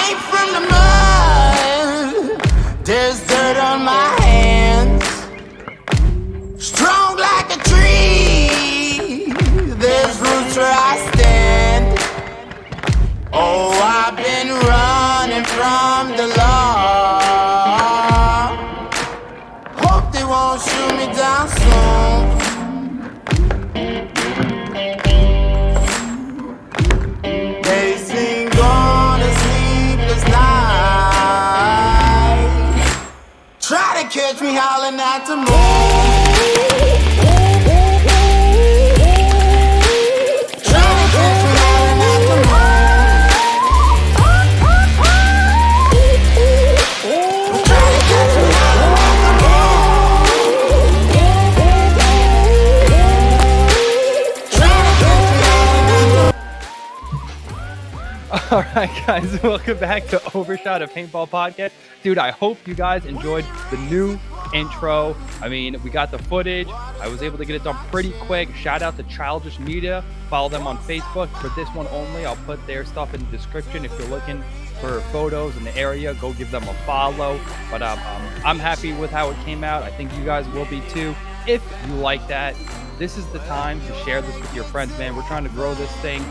came from the mud. There's dirt on my hands. Strong like a tree. There's roots where I stand. Oh, I've been running from the law. Hope they won't shoot me down soon. They sing on a sleepless night. Try to catch me howling at the moon. All right, guys, welcome back to Overshot, a paintball podcast. Dude, I hope you guys enjoyed the new intro. I mean, we got the footage. I was able to get it done pretty quick. Shout out to Childish Media. Follow them on Facebook. For this one only, I'll put their stuff in the description. If you're looking for photos in the area, go give them a follow. But I'm happy with how it came out. I think you guys will be too. If you like that, this is the time to share this with your friends, man. We're trying to grow this thing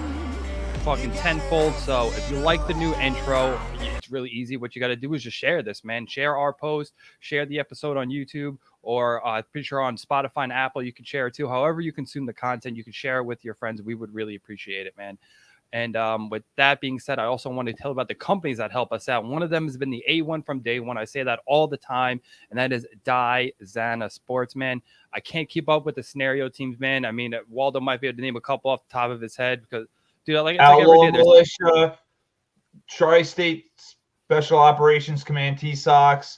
fucking tenfold. So if you like the new intro, it's really easy. What you got to do is just share this, man. Share our post, share the episode on YouTube, or pretty sure on Spotify and Apple you can share it too. However you consume the content, you can share it with your friends. We would really appreciate it, man. And with that being said, I also want to tell about the companies that help us out. One of them has been the A1 from day one. I say that all the time, and that is Zana Sports, man. I can't keep up with the scenario teams, man. I mean, Waldo might be able to name a couple off the top of his head because, dude, it's like Outlaw every day Militia, Tri-State Special Operations Command, T-Sox.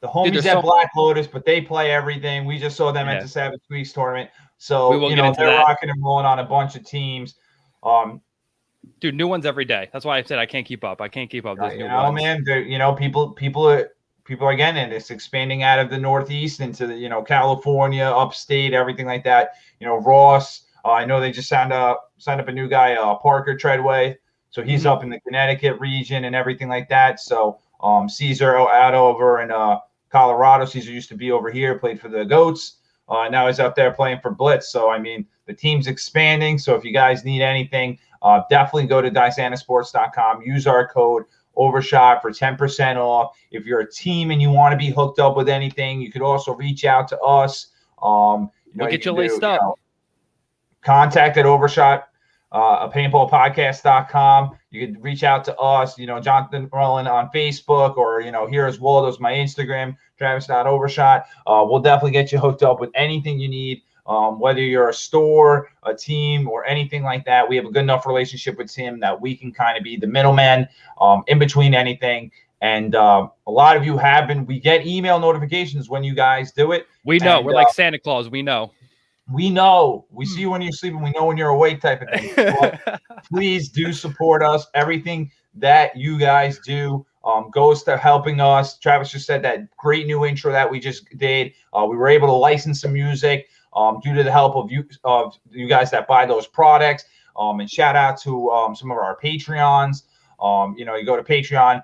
The homies at Black Lotus, but they play everything. We just saw them at the Savage Squeaks tournament. So, they're rocking and rolling on a bunch of teams. Dude, new ones every day. That's why I said I can't keep up. I can't keep up. This new ones. Man, people are getting it. It's expanding out of the Northeast into the, California, upstate, everything like that. Ross. I know they just signed up a new guy, Parker Treadway. So he's up in the Connecticut region and everything like that. So Caesar out over in Colorado. Caesar used to be over here, played for the Goats. Now he's up there playing for Blitz. So, I mean, the team's expanding. So if you guys need anything, definitely go to DysanaSports.com. Use our code Overshot for 10% off. If you're a team and you want to be hooked up with anything, you could also reach out to us. We'll get you laced up. Contact at Overshot, paintballpodcast.com. You can reach out to us, Jonathan Roland on Facebook, or, here's Waldo's my Instagram, Travis.Overshot. We'll definitely get you hooked up with anything you need, whether you're a store, a team, or anything like that. We have a good enough relationship with him that we can kind of be the middleman in between anything. And a lot of you we get email notifications when you guys do it. We know. We're like Santa Claus. We know. We know. We see you when you're sleeping. We know when you're awake type of thing. But please do support us. Everything that you guys do goes to helping us. Travis just said that great new intro that we just did. We were able to license some music due to the help of you guys that buy those products. And shout out to some of our Patreons. You go to Patreon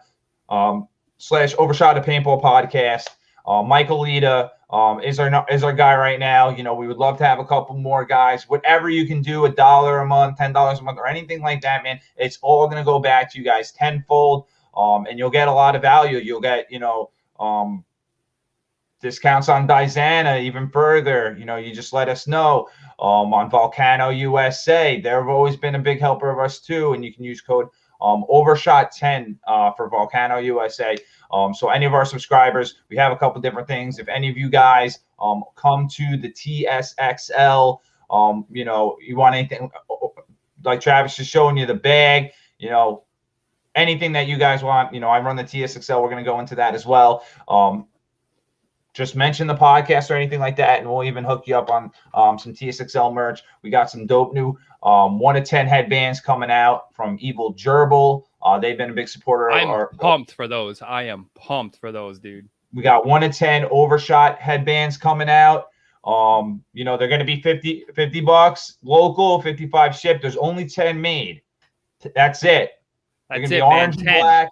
/ Overshot a Paintball Podcast. Michael Lita is our guy right now. We would love to have a couple more guys. Whatever you can do, $1 a month, $10 a month, or anything like that, man. It's all going to go back to you guys tenfold, and you'll get a lot of value. You'll get, discounts on Dysana even further. You just let us know. On Vulcano USA, they've always been a big helper of us too, and you can use code Overshot 10 for Vulcano USA. So any of our subscribers, we have a couple different things. If any of you guys come to the TSXL, you want anything like Travis is showing you the bag, anything that you guys want. I run the TSXL. We're going to go into that as well. Just mention the podcast or anything like that, and we'll even hook you up on some TSXL merch. We got some dope new 1 of 10 headbands coming out from Evil Gerbil. They've been a big supporter. I'm pumped for those. I am pumped for those, dude. We got 1 of 10 Overshot headbands coming out. They're going to be $50 local, 55 shipped. There's only 10 made. That's it. They're That's gonna be it, man. orange and 10. black.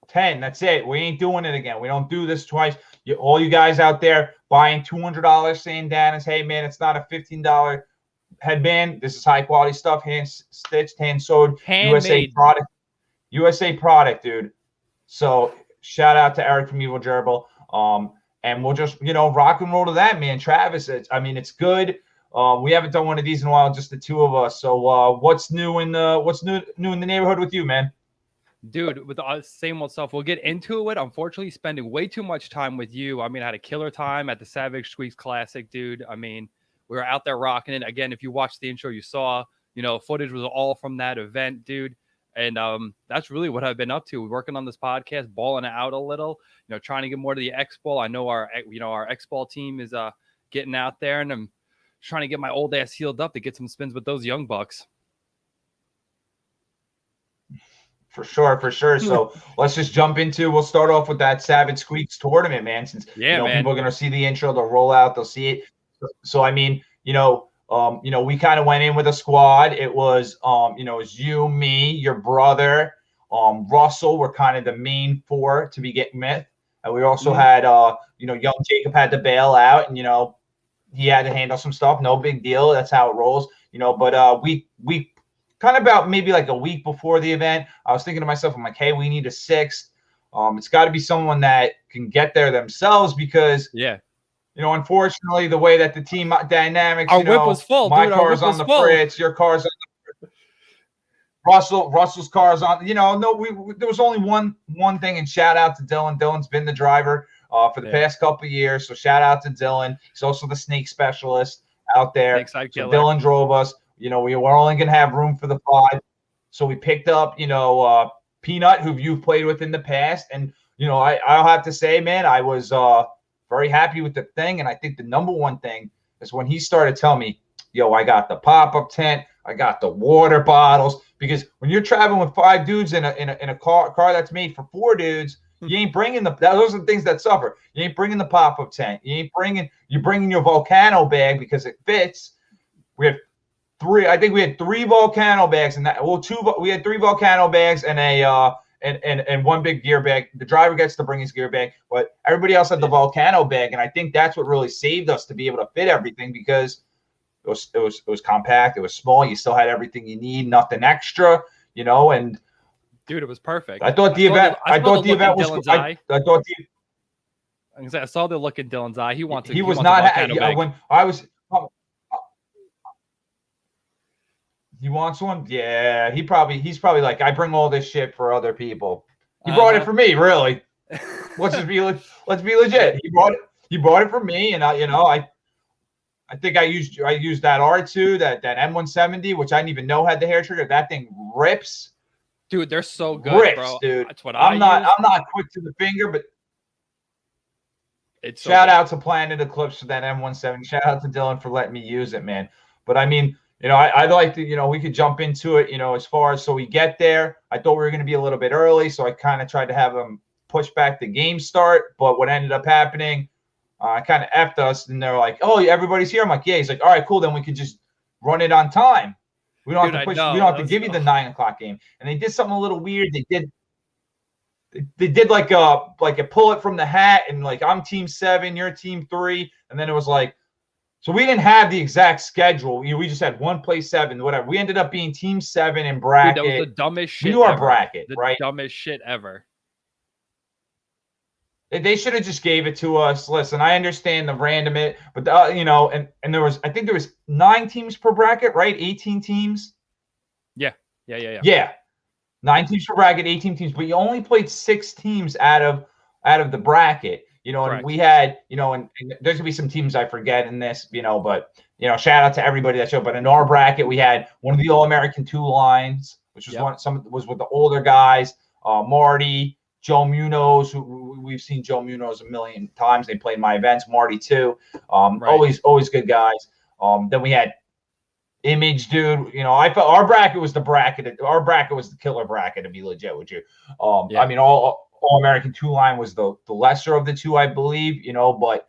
10. That's it. We ain't doing it again. We don't do this twice. All you guys out there buying $200 sandanas. Hey, man, it's not a $15 headband. This is high quality stuff, hand stitched, hand sewed, USA product. USA product, dude. So shout out to Eric from Evil Gerbil. And we'll just, rock and roll to that, man. Travis, it's good. We haven't done one of these in a while, just the two of us. So what's new in the neighborhood with you, man? Dude, with the same old stuff. We'll get into it. Unfortunately, spending way too much time with you. I had a killer time at the Savage Squeaks Classic, dude. We were out there rocking it. Again, if you watched the intro, you saw, footage was all from that event, dude. And that's really what I've been up to. We're working on this podcast, balling it out a little, trying to get more to the X Ball. I know our X Ball team is getting out there, and I'm trying to get my old ass healed up to get some spins with those young bucks. For sure. So let's just jump into. We'll start off with that Savage Squeaks tournament, man. Since man. People are gonna see the intro, they'll roll out, they'll see it. So we kind of went in with a squad. It was it was you, me, your brother, Russell. Were kind of the main four to be getting myth, and we also had young Jacob had to bail out, and he had to handle some stuff. No big deal. That's how it rolls. But we kind of about maybe like a week before the event, I was thinking to myself, I'm like, hey, we need a sixth. It's got to be someone that can get there themselves because, unfortunately, the way that the team dynamics, our whip was full. My car's on the fritz, your car's on the Russell's car's on. There was only one thing, and shout out to Dylan. Dylan's been the driver for the past couple of years, so shout out to Dylan. He's also the snake specialist out there. So Dylan drove us. We were only going to have room for the 5. So we picked up, Peanut, who you've played with in the past. And, I'll have to say, man, I was very happy with the thing. And I think the number one thing is when he started telling me, I got the pop-up tent, I got the water bottles. Because when you're traveling with 5 dudes in a car that's made for 4 dudes, you ain't bringing those are the things that suffer. You ain't bringing the pop-up tent. You're bringing your Vulcano bag because it fits. We have 3. I think we had 3 Vulcano bags, and we had 3 Vulcano bags and and one big gear bag. The driver gets to bring his gear bag, but everybody else had the Vulcano bag, and I think that's what really saved us to be able to fit everything because it was compact, it was small. You still had everything you need, nothing extra, and dude, it was perfect. I thought the event was. I saw the look in Dylan's eye. He was not happy when I was. He wants one? Yeah, he's probably like, I bring all this shit for other people. He brought it for me, really. Let's be legit. He brought it for me, and I think I used that R2, that M170, which I didn't even know had the hair trigger. That thing rips. Dude, they're so good, bro. Dude. That's what I'm not quick to the finger, but it's shout out to Planet Eclipse for that M170. Shout out to Dylan for letting me use it, man. But I'd like to, we could jump into it, as far as so we get there. I thought we were going to be a little bit early, so I kind of tried to have them push back the game start. But what ended up happening, kind of effed us, and they're like, "Oh, everybody's here." I'm like, "Yeah." He's like, "All right, cool. Then we could just run it on time. We don't have to push. We don't have to give you the 9 o'clock game." And they did something a little weird. They did like a pull it from the hat, and like I'm team 7, you're team 3, and then it was like. So we didn't have the exact schedule. We just had 1 play 7, whatever. We ended up being team 7 in bracket. Dude, that was the dumbest shit. We knew our ever. bracket, the right? Dumbest shit ever. They should have just gave it to us. Listen, I understand the random it, but and there was, I think there was 9 teams per bracket, right? 18 teams. Yeah. 9 teams per bracket, 18 teams, but you only played 6 teams out of the bracket. And we had, and there's gonna be some teams I forget in this, but shout out to everybody that showed. But in our bracket, we had one of the All-American 2 lines, which was was with the older guys, Marty, Joe Munoz, who we've seen Joe Munoz a million times. They played my events, Marty too. Always good guys. Then we had Image, dude. I felt our bracket was the bracket. Our bracket was the killer bracket, to be legit with you. All-American 2 line was the lesser of the 2, I believe, but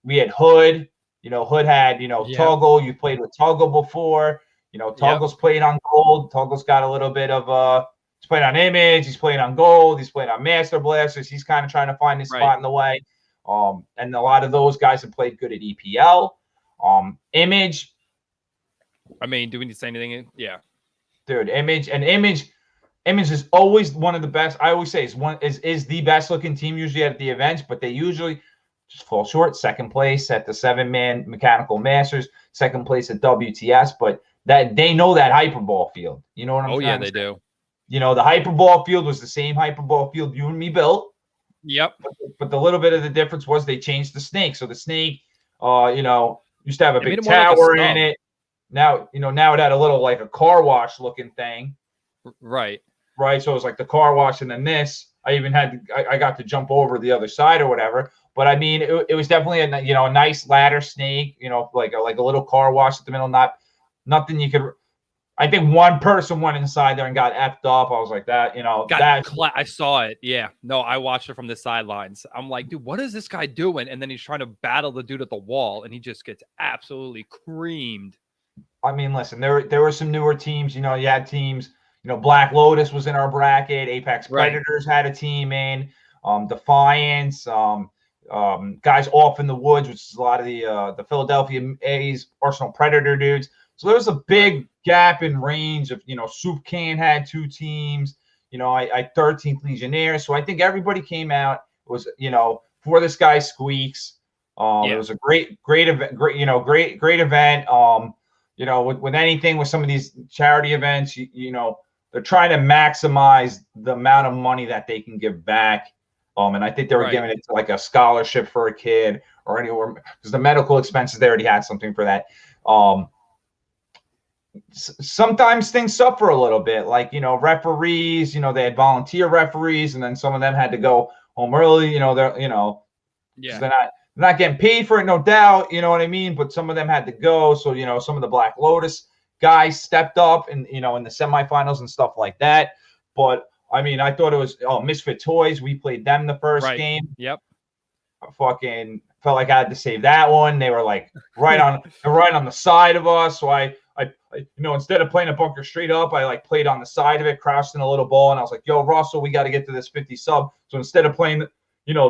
we had Hood, Hood had, Toggle. You played with Toggle before, Toggle's played on gold. Toggle's got a little bit of He's playing on Image. He's playing on Gold. He's playing on Master Blasters. He's kind of trying to find his spot in the way. And a lot of those guys have played good at EPL. Image. I mean, do we need to say anything? Yeah. Dude, Image is always one of the best. I always say is the best looking team usually at the events, but they usually just fall short. Second place at the 7-man Mechanical Masters, second place at WTS, but that they know that hyperball field. You know what I'm saying? Oh yeah, they do. You know, the hyperball field was the same hyperball field you and me built. Yep. But the little bit of the difference was they changed the snake. So the snake, used to have a big tower in it. Now, now it had a little like a car wash looking thing. Right. So it was like the car wash, and then this. I even I got to jump over the other side or whatever. But I mean, it was definitely a nice ladder snake. Like a little car wash at the middle. Nothing you could. I think one person went inside there and got effed up. I was like that. I saw it. Yeah. No, I watched it from the sidelines. I'm like, dude, what is this guy doing? And then he's trying to battle the dude at the wall, and he just gets absolutely creamed. I mean, listen, there were some newer teams. You had teams. Black Lotus was in our bracket. Apex Predators had a team in. Defiance. Guys off in the woods, which is a lot of the Philadelphia A's, Arsenal Predator dudes. So there was a big gap in range of, Soup Can had 2 teams. I 13th Legionnaire. So I think everybody came out. It was, for this guy Squeaks. It was a great event. Great event. With anything with some of these charity events, they're trying to maximize the amount of money that they can give back. And I think they were giving it to like a scholarship for a kid or anywhere, because the medical expenses, they already had something for that. Sometimes things suffer a little bit, like, referees, they had volunteer referees, and then some of them had to go home early, they're not getting paid for it, no doubt, you know what I mean? But some of them had to go. So, some of the Black Lotus guys stepped up and, in the semifinals and stuff like that. But I mean, I thought it was Misfit Toys. We played them the first game. Yep. I fucking felt like I had to save that one. They were like right on the side of us. So I instead of playing a bunker straight up, I like played on the side of it, crouched in a little ball, and I was like, yo, Russell, we got to get to this 50 sub. So instead of playing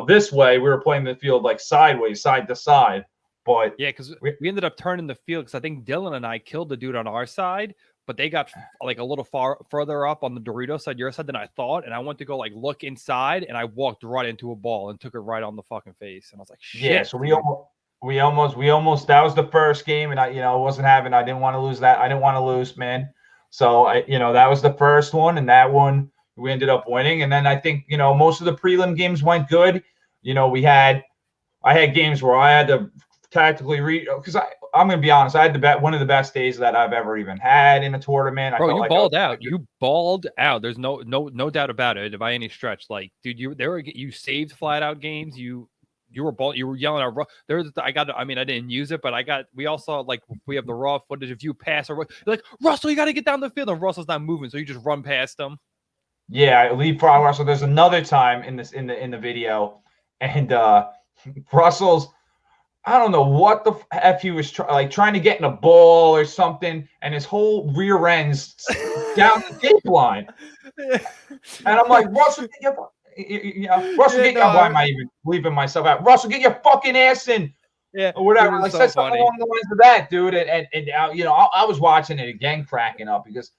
this way, we were playing the field like sideways, side to side. But yeah, because we ended up turning the field, because I think Dylan and I killed the dude on our side, but they got like a little further up on the Dorito side, your side, than I thought. And I went to go like look inside, and I walked right into a ball and took it right on the fucking face. And I was like, shit. Yeah, so we almost that was the first game, and I didn't want to lose that. I didn't want to lose, man. So that was the first one, and that one we ended up winning. And then I think, most of the prelim games went good. I had games where I had to tactically read, because I'm going to be honest, I had one of the best days that I've ever even had in a tournament. Bro, you balled out. You balled out. There's no doubt about it by any stretch. Like, dude, you saved flat out games. You were yelling at I didn't use it, but we all saw, like, we have the raw footage of you pass or like, Russell, you got to get down the field, and Russell's not moving, so you just run past him. Yeah, I leapfrog Russell. There's another time in the video, and Russell's, I don't know what the F he was trying to get in a ball or something, and his whole rear end's down the tape line. And I'm like, Russell, why am I even leaving myself out? Russell, get your fucking ass in. Yeah, or whatever. I said something along the lines of that, dude. And I was watching it again, cracking up, because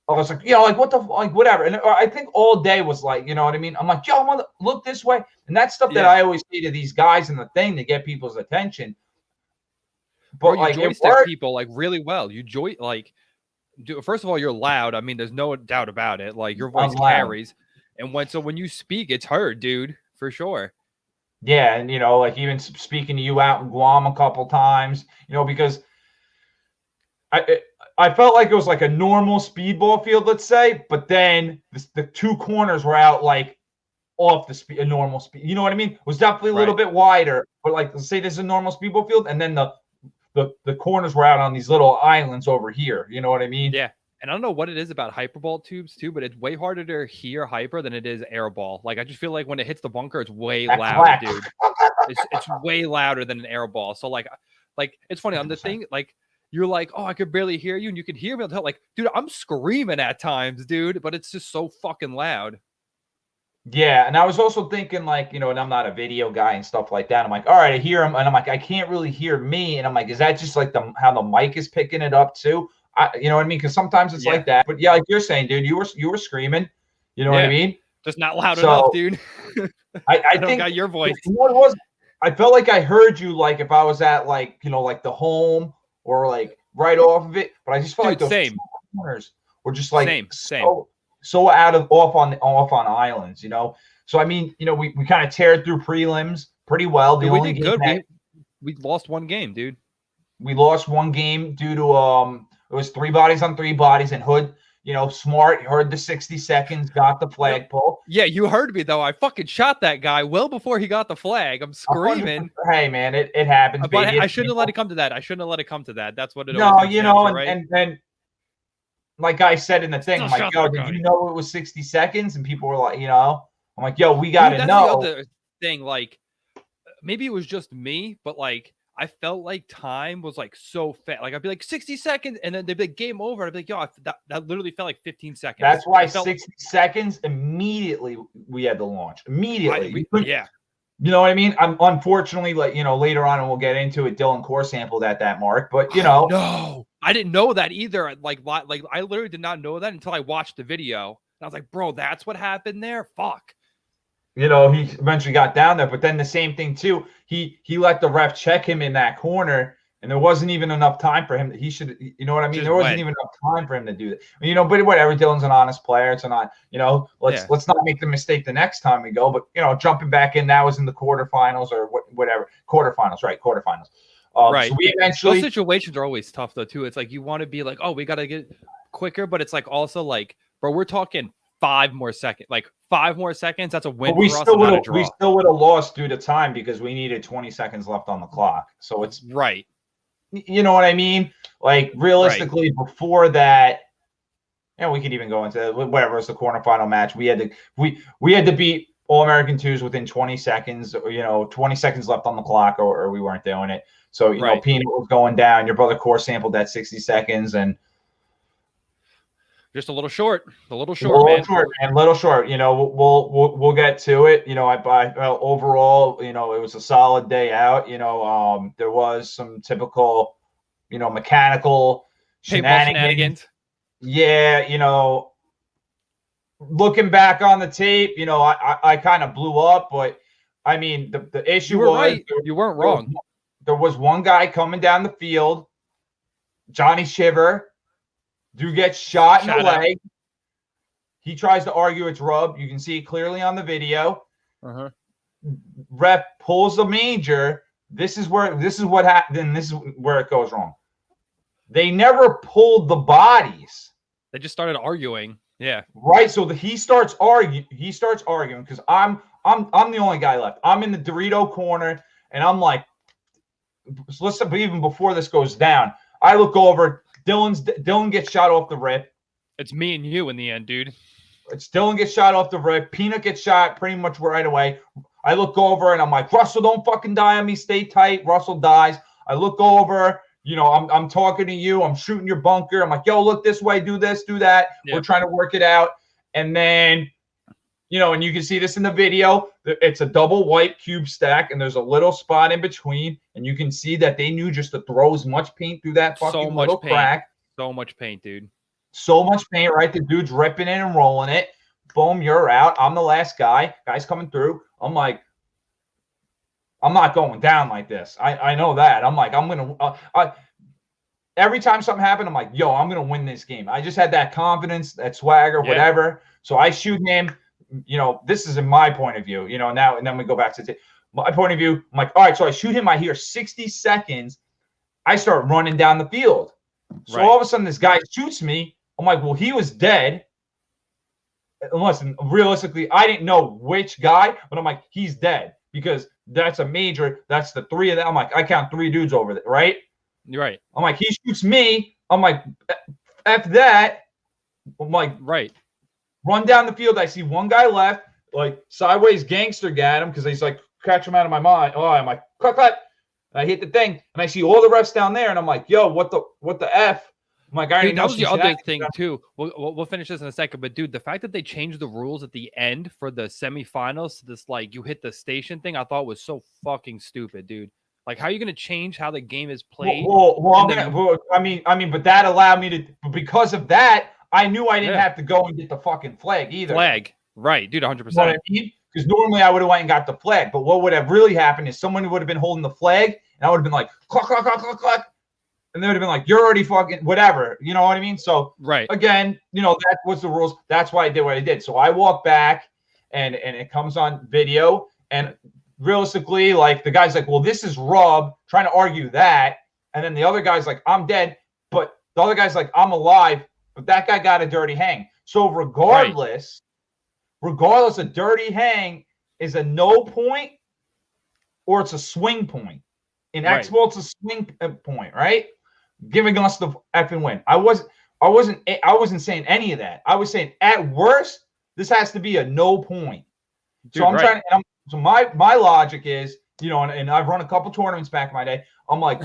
I was like, what the, like, whatever. And I think all day was like, you know what I mean? I'm like, yo, I want to look this way. And that's stuff that I always say to these guys in the thing to get people's attention. But you joystick people like really well. You first of all, you're loud. I mean, there's no doubt about it. Like, your voice carries. And when you speak, it's heard, dude, for sure. Yeah. And, like, even speaking to you out in Guam a couple times, because I felt like it was like a normal speedball field, let's say, but then the 2 corners were out like off a normal speed. You know what I mean? It was definitely a little bit wider, but like, let's say this is a normal speedball field, and then the corners were out on these little islands over here. You know what I mean? Yeah. And I don't know what it is about hyperball tubes too, but it's way harder to hear hyper than it is airball. Like, I just feel like when it hits the bunker, it's way louder, dude. It's way louder than an airball. So like it's funny on the thing, like, you're like, oh, I could barely hear you, and you could hear me. Like, dude, I'm screaming at times, dude, but it's just so fucking loud. Yeah, and I was also thinking, like, and I'm not a video guy and stuff like that. I'm like, all right, I hear him, and I'm like, I can't really hear me, and I'm like, is that just like how the mic is picking it up too? You know what I mean? Because sometimes it's like that. But yeah, like you're saying, dude, you were screaming. You know what I mean? Just not loud enough, dude. I don't think got your voice. What it was, I felt like I heard you, like if I was at like like the home or like right off of it, but I just felt like those corners were just like so off on islands, So I mean, we kind of teared through prelims pretty well. We did good. We lost one game, dude. We lost one game due to it was 3 bodies on 3 bodies, and Hood, smart, heard the 60 seconds, got the flagpole. Yeah, you heard me though. I fucking shot that guy well before he got the flag. I'm screaming. Hey man, it happens. But I shouldn't have let it come to that. I shouldn't have let it come to that. That's what it. No, and like I said in the thing, I'm like, yo, did you know it was 60 seconds? And people were like, I'm like, yo, we got to know. The other thing, like, maybe it was just me, but like, I felt like time was like so fast. Like I'd be like 60 seconds, and then they'd be like game over. I'd be like, yo, that literally felt like 15 seconds. That's why 60 seconds immediately we had to launch. Immediately. Yeah. You know what I mean? I'm unfortunately, like, later on, and we'll get into it, Dylan core sampled at that mark, but no, I didn't know that either. Like I literally did not know that until I watched the video. And I was like, bro, that's what happened there. Fuck. He eventually got down there, but then the same thing too. He let the ref check him in that corner, and there wasn't even enough time for him. He should, you know what I mean? There wasn't even enough time for him to do that. But whatever. Dylan's an honest player. It's not, let's not make the mistake the next time we go. But jumping back in, that was in the quarterfinals or whatever. Quarterfinals, right? Quarterfinals. Right. So we eventually. Those situations are always tough though too. It's like you want to be like, oh, we got to get quicker, but it's like also like, bro, we're talking 5 more seconds. Like 5 more seconds, that's a win for us. We still would have lost due to time because we needed 20 seconds left on the clock. So it's right. You know what I mean? Like realistically, before that, we could even go into whatever is the quarterfinal match. We had to beat All American 2s within 20 seconds. 20 seconds left on the clock, or we weren't doing it. So Peanut was going down. Your brother core sampled that 60 seconds and. Just a little short, man. A little short. We'll get to it. Overall, it was a solid day out. There was some typical, mechanical shenanigans. Yeah, looking back on the tape, I kind of blew up, but I mean, the issue was right. You weren't wrong. There was one guy coming down the field, Johnny Shiver. Dude gets shot in the leg. He tries to argue it's rubbed. You can see it clearly on the video. Ref pulls the major. This is what happened. And this is where it goes wrong. They never pulled the bodies. They just started arguing. Yeah. Right. So he starts arguing. Because I'm the only guy left. I'm in the Dorito corner, and I'm like, listen. Even before this goes down, I look over. Dylan gets shot off the rip. It's me and you in the end, dude. It's Dylan gets shot off the rip. Peanut gets shot pretty much right away. I look over and I'm like, Russell, don't fucking die on me. Stay tight. Russell dies. I look over. I'm talking to you. I'm shooting your bunker. I'm like, yo, look this way. Do this. Do that. Yep. We're trying to work it out. And then, and you can see this in the video. It's a double white cube stack, and there's a little spot in between, and you can see that they knew just to throw as much paint through that fucking little crack. So much paint, dude. So much paint, right? The dude's ripping it and rolling it. Boom, you're out. I'm the last guy. Guy's coming through. I'm like, I'm not going down like this. I know that. I'm like, I'm going to every time something happened, I'm like, yo, I'm going to win this game. I just had that confidence, that swagger, whatever. So I shoot him. This is in my point of view, now, and then we go back to my point of view. I'm like, all right, so I shoot him. I hear 60 seconds. I start running down the field. So all of a sudden, this guy shoots me. I'm like, well, he was dead. And listen, realistically, I didn't know which guy, but I'm like, he's dead because that's a major. That's the 3 of them. I'm like, I count 3 dudes over there, right? You're right. I'm like, he shoots me. I'm like, F that. I'm like, right. Run down the field. I see one guy left, like sideways gangster at him because he's like, catch him out of my mind. Oh, I'm like, clap, clap. And I hit the thing, and I see all the refs down there, and I'm like, yo, what the F? I'm like, I already Dude, know that was the other thing shenanigans. too. We'll finish this in a second, but dude, the fact that they changed the rules at the end for the semifinals to this like you hit the station thing, I thought was so fucking stupid, dude. Like, how are you gonna change how the game is played? I mean, but that allowed me to, because of that, I knew I didn't Yeah. have to go and get the fucking flag either. Flag, right, dude, 100%. You know what I mean? Because normally I would have went and got the flag, but what would have really happened is someone would have been holding the flag, and I would have been like, cluck, cluck, cluck, cluck, cluck. And they would have been like, you're already fucking whatever. You know what I mean? So, right. Again, you know, that was the rules. That's why I did what I did. So I walk back, and it comes on video. And realistically, like, the guy's like, well, this is rub, trying to argue that. And then the other guy's like, I'm dead. But the other guy's like, I'm alive. But that guy got a dirty hang. So regardless, a dirty hang is a no point or it's a swing point. In X-Ball, it's a swing point, right? Giving us the effing win. I wasn't saying any of that. I was saying at worst, this has to be a no point. Dude, so I'm trying to. So my logic is, you know, and I've run a couple tournaments back in my day. I'm like,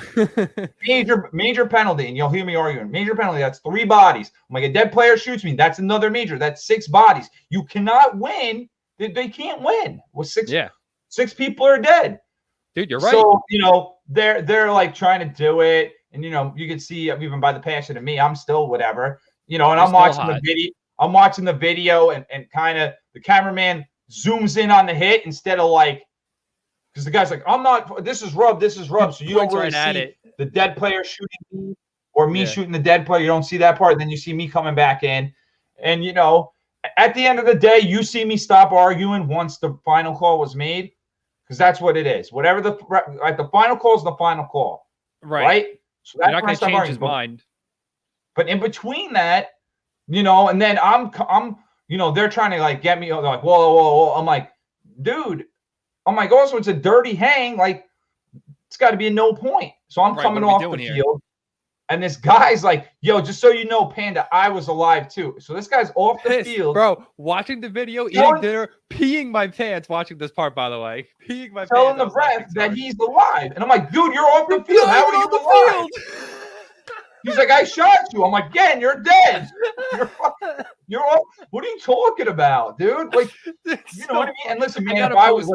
major penalty, and you'll hear me arguing. Major penalty, that's 3 bodies. I'm like, a dead player shoots me, that's another major. That's 6 bodies. You cannot win. They can't win with 6. Yeah. 6 people are dead. Dude, you're right. So, you know, they're like trying to do it. And, you know, you can see even by the passion of me, I'm still whatever, you know, and I'm watching the video. I'm watching the video and kind of the cameraman zooms in on the hit instead of like, because the guy's like, I'm not, this is rub. So you don't really see the dead player shooting me or me shooting the dead player. You don't see that part. And then you see me coming back in. And, you know, at the end of the day, you see me stop arguing once the final call was made, because that's what it is. Whatever the final call is the final call. Right? So that's not going to change his mind. But in between that, you know, and then I'm, you know, they're trying to like get me. They're like, whoa. I'm like, dude. I'm like, also it's a dirty hang. Like, it's got to be a no point. So I'm coming off the field, and this guy's like, yo, just so you know, Panda, I was alive too. So this guy's off the field, bro. Watching the video, eating dinner, peeing my pants. Watching this part, by the way, peeing my pants. Telling the ref that he's alive, and I'm like, dude, you're off the field. How are you alive? He's like, I shot you. I'm like, again, you're dead. You're off. What are you talking about, dude? Like, you know what I mean? And listen, man, if I was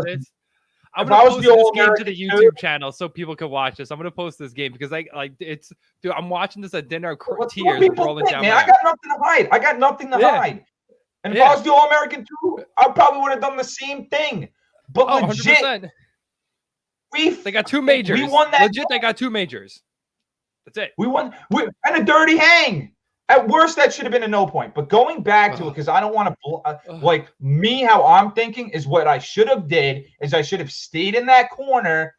this game to the YouTube channel so people can watch this. I'm gonna post this game because it's, dude. I'm watching this at dinner. Tears rolling down. Man, I got nothing to hide. And if I was the All-American too, I probably would have done the same thing. But legit, 100%. They got 2 majors. We won that. Legit, they got 2 majors. That's it. We won. And a dirty hang. At worst, that should have been a no point. But going back to it, because I don't want to, like me, how I'm thinking is what I should have did is I should have stayed in that corner.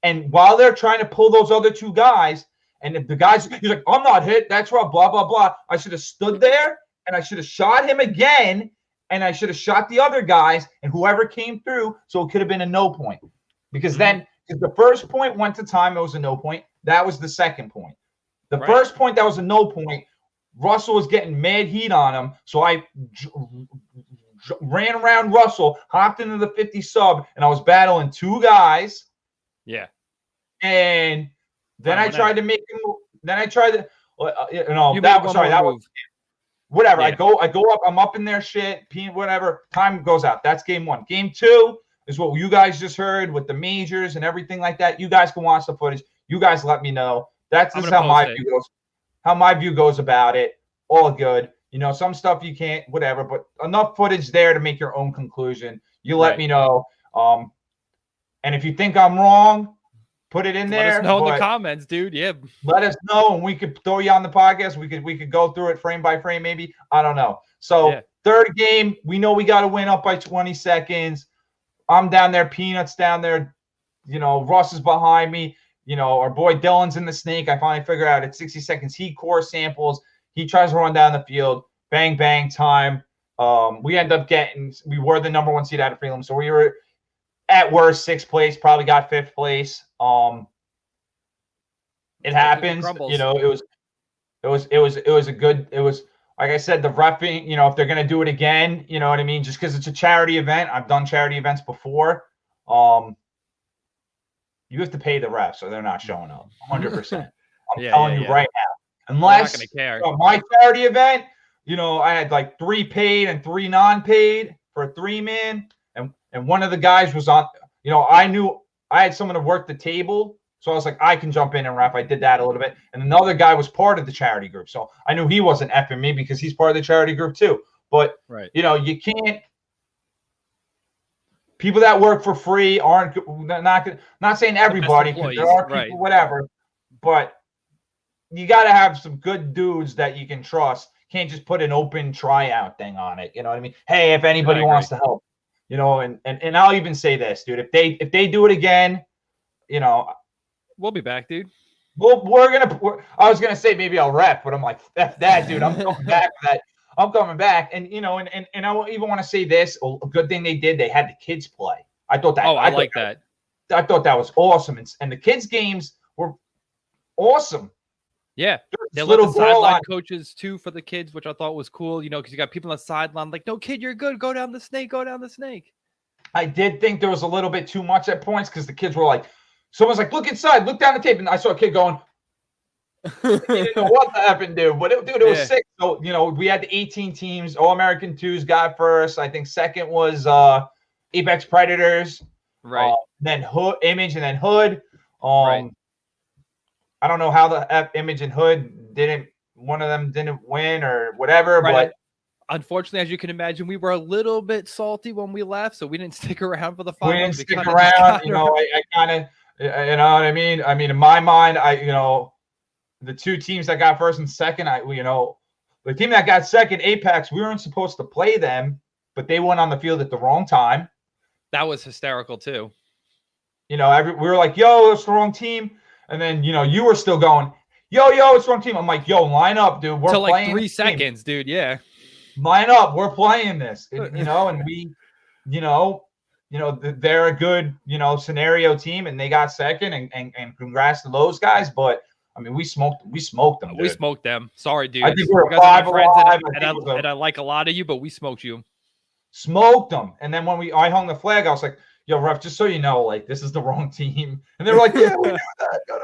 And while they're trying to pull those other 2 guys, and if the guys, he's like, I'm not hit. That's right, blah, blah, blah. I should have stood there and I should have shot him again. And I should have shot the other guys and whoever came through. So it could have been a no point. Because then, if the first point went to time, it was a no point. That was the second point. The first point, that was a no point. Russell was getting mad heat on him, so I ran around Russell, hopped into the 50 sub, and I was battling 2 guys. Yeah. And then I tried to make him. Then I tried to, whatever. Yeah. I go up. I'm up in their shit. Whatever. Time goes out. That's game 1. Game 2 is what you guys just heard with the majors and everything like that. You guys can watch the footage. You guys let me know. That's just how my view goes. How my view goes about it. All good. You know, some stuff you can't, whatever, but enough footage there to make your own conclusion. You let me know. And if you think I'm wrong, put it in there. Let us know in the comments, dude. Yeah. Let us know, and we could throw you on the podcast. We could go through it frame by frame, maybe. I don't know. So third game, we know we got to win up by 20 seconds. I'm down there. Peanuts down there. You know, Russ is behind me. You know, our boy Dylan's in the snake. I finally figure out at 60 seconds, he core samples. He tries to run down the field. Bang, bang, time. We end up we were the number 1 seed out of prelim. So we were at worst 6th place, probably got 5th place. It happens. You know, it was a good, like I said, the reffing, you know, if they're going to do it again, you know what I mean? Just because it's a charity event. I've done charity events before. you have to pay the refs or they're not showing up. 100%. I'm Yeah, telling yeah, you yeah. right now. They're not Unless gonna care. my charity event, I had like 3 paid and 3 non-paid for a 3-man, and one of the guys was on. I knew I had someone to work the table, so I was like, I can jump in and ref. I did that a little bit, and another guy was part of the charity group, so I knew he wasn't effing me because he's part of the charity group too. But Right. you can't. People that work for free aren't not saying everybody, because there are people, whatever, but you got to have some good dudes that you can trust. Can't just put an open tryout thing on it. You know what I mean? Hey, if anybody wants to help, and I'll even say this, dude, if they do it again, we'll be back, dude. I was gonna say maybe I'll rep, but I'm like, F that, dude. I'm coming back for that. I'm coming back, and and I even want to say this. A good thing they did. They had the kids play. I thought that. I like that. I thought that was awesome, and the kids games were awesome. Yeah, they let the sideline coaches too for the kids, which I thought was cool. Because you got people on the sideline like, no, kid, you're good. Go down the snake. Go down the snake. I did think there was a little bit too much at points because the kids were like, someone's like, look inside, look down the tape, and I saw a kid going. He didn't know what to happen, dude. But it was sick. So we had the 18 teams. All American 2s got first. I think second was Apex Predators. Right. Then Hood, Image, and then Hood. Right. I don't know how the Image and Hood one of them didn't win or whatever, but unfortunately, as you can imagine, we were a little bit salty when we left, so we didn't stick around for the finals. We didn't stick around. I kind of, you know what I mean? I mean, in my mind, the 2 teams that got first and second, the team that got second, Apex, we weren't supposed to play them, but they went on the field at the wrong time. That was hysterical too. We were like, yo, it's the wrong team. And then, you were still going, yo, it's the wrong team. I'm like, yo, line up, dude. We're playing. 3 seconds, dude. Yeah. Line up. We're playing this. And we, they're a good, scenario team, and they got second, and congrats to those guys. But I mean, we smoked them. Dude. We smoked them. Sorry, dude. I think we're 5 alive. And I like a lot of you, but we smoked you. Smoked them. And then when I hung the flag, I was like, yo, ref, just so you know, like, this is the wrong team. And they were like, yeah, we knew that. No.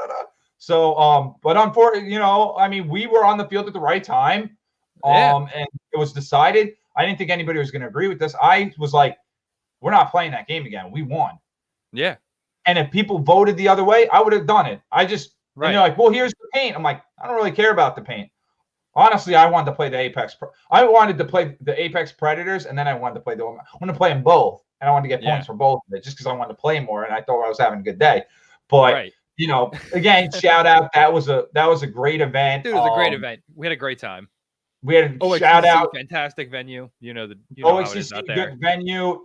So, but unfortunately, I mean, we were on the field at the right time. And it was decided. I didn't think anybody was going to agree with this. I was like, we're not playing that game again. We won. Yeah. And if people voted the other way, I would have done it. I just, and they're like, well, here's the paint. I'm like, I don't really care about the paint. Honestly, I wanted to play the Apex. I wanted to play the Apex Predators, and then I wanted to play I wanted to play them both, and I wanted to get points for both of it, just because I wanted to play more, and I thought I was having a good day. But again, shout out. That was a great event. Dude, it was a great event. We had a great time. We had a shout out. Fantastic venue. OXCC, good venue.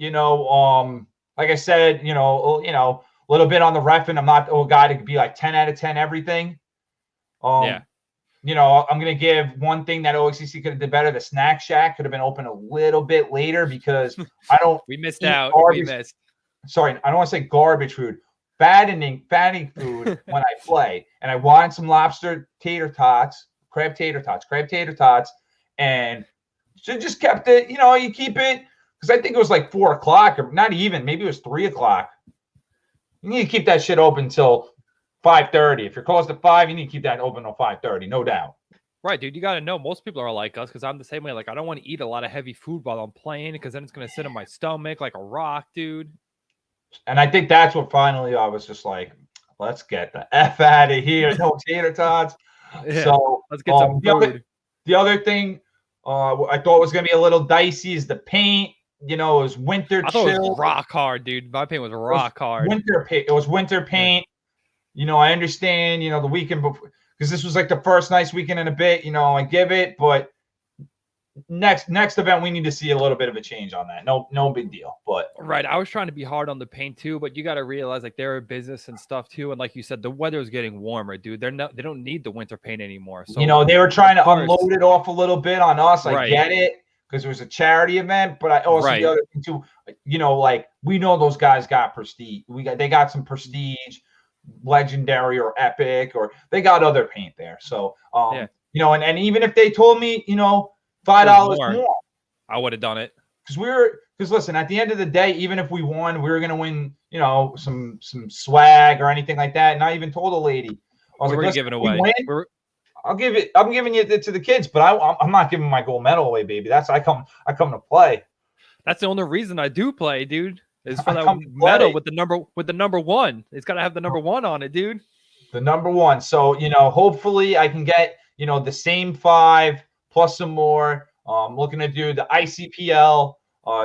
Like I said, a little bit on the reffing. I'm not a guy to be like 10 out of 10 everything. I'm going to give one thing that OXCC could have did better. The snack shack could have been open a little bit later because I don't. We missed out. Sorry, I don't want to say garbage food. Fattening food when I play. And I wanted some lobster tater tots, crab tater tots, and just kept it. You keep it because I think it was like 4 o'clock, or not even. Maybe it was 3 o'clock. You need to keep that shit open until 5:30. If you're closed at 5, you need to keep that open until 5:30, no doubt. Right, dude. You got to know most people are like us because I'm the same way. Like, I don't want to eat a lot of heavy food while I'm playing because then it's going to sit in my stomach like a rock, dude. And I think that's what finally I was just like, let's get the F out of here. No tater tots. So let's get some food. The other thing I thought was going to be a little dicey is the paint. It was winter chill. I thought it was rock hard, dude. My paint was rock hard. It was winter paint. I understand, the weekend before, because this was like the first nice weekend in a bit, I give it, but next event, we need to see a little bit of a change on that. No big deal, but. Right. I was trying to be hard on the paint too, but you got to realize like they're a business and stuff too. And like you said, the weather is getting warmer, dude. They don't need the winter paint anymore. So, they were trying to unload it off a little bit on us. I get it because it was a charity event, but I also, the other thing too, like we know those guys got prestige. They got some prestige. Legendary or epic, or they got other paint there. So, and even if they told me, $5 more, I would have done it. because listen, at the end of the day, even if we won, we were gonna win, you know, some swag or anything like that. And I even told a lady, I was What were like, you giving if we away? win, I'm giving it to the kids, but I'm not giving my gold medal away, baby. I come to play. That's the only reason I do play, dude. Is for I that come to medal play. with the number one. It's got to have the number one on it, dude. The number one. So, you know, hopefully I can get, you know, the same 5 plus some more. Looking to do the ICPL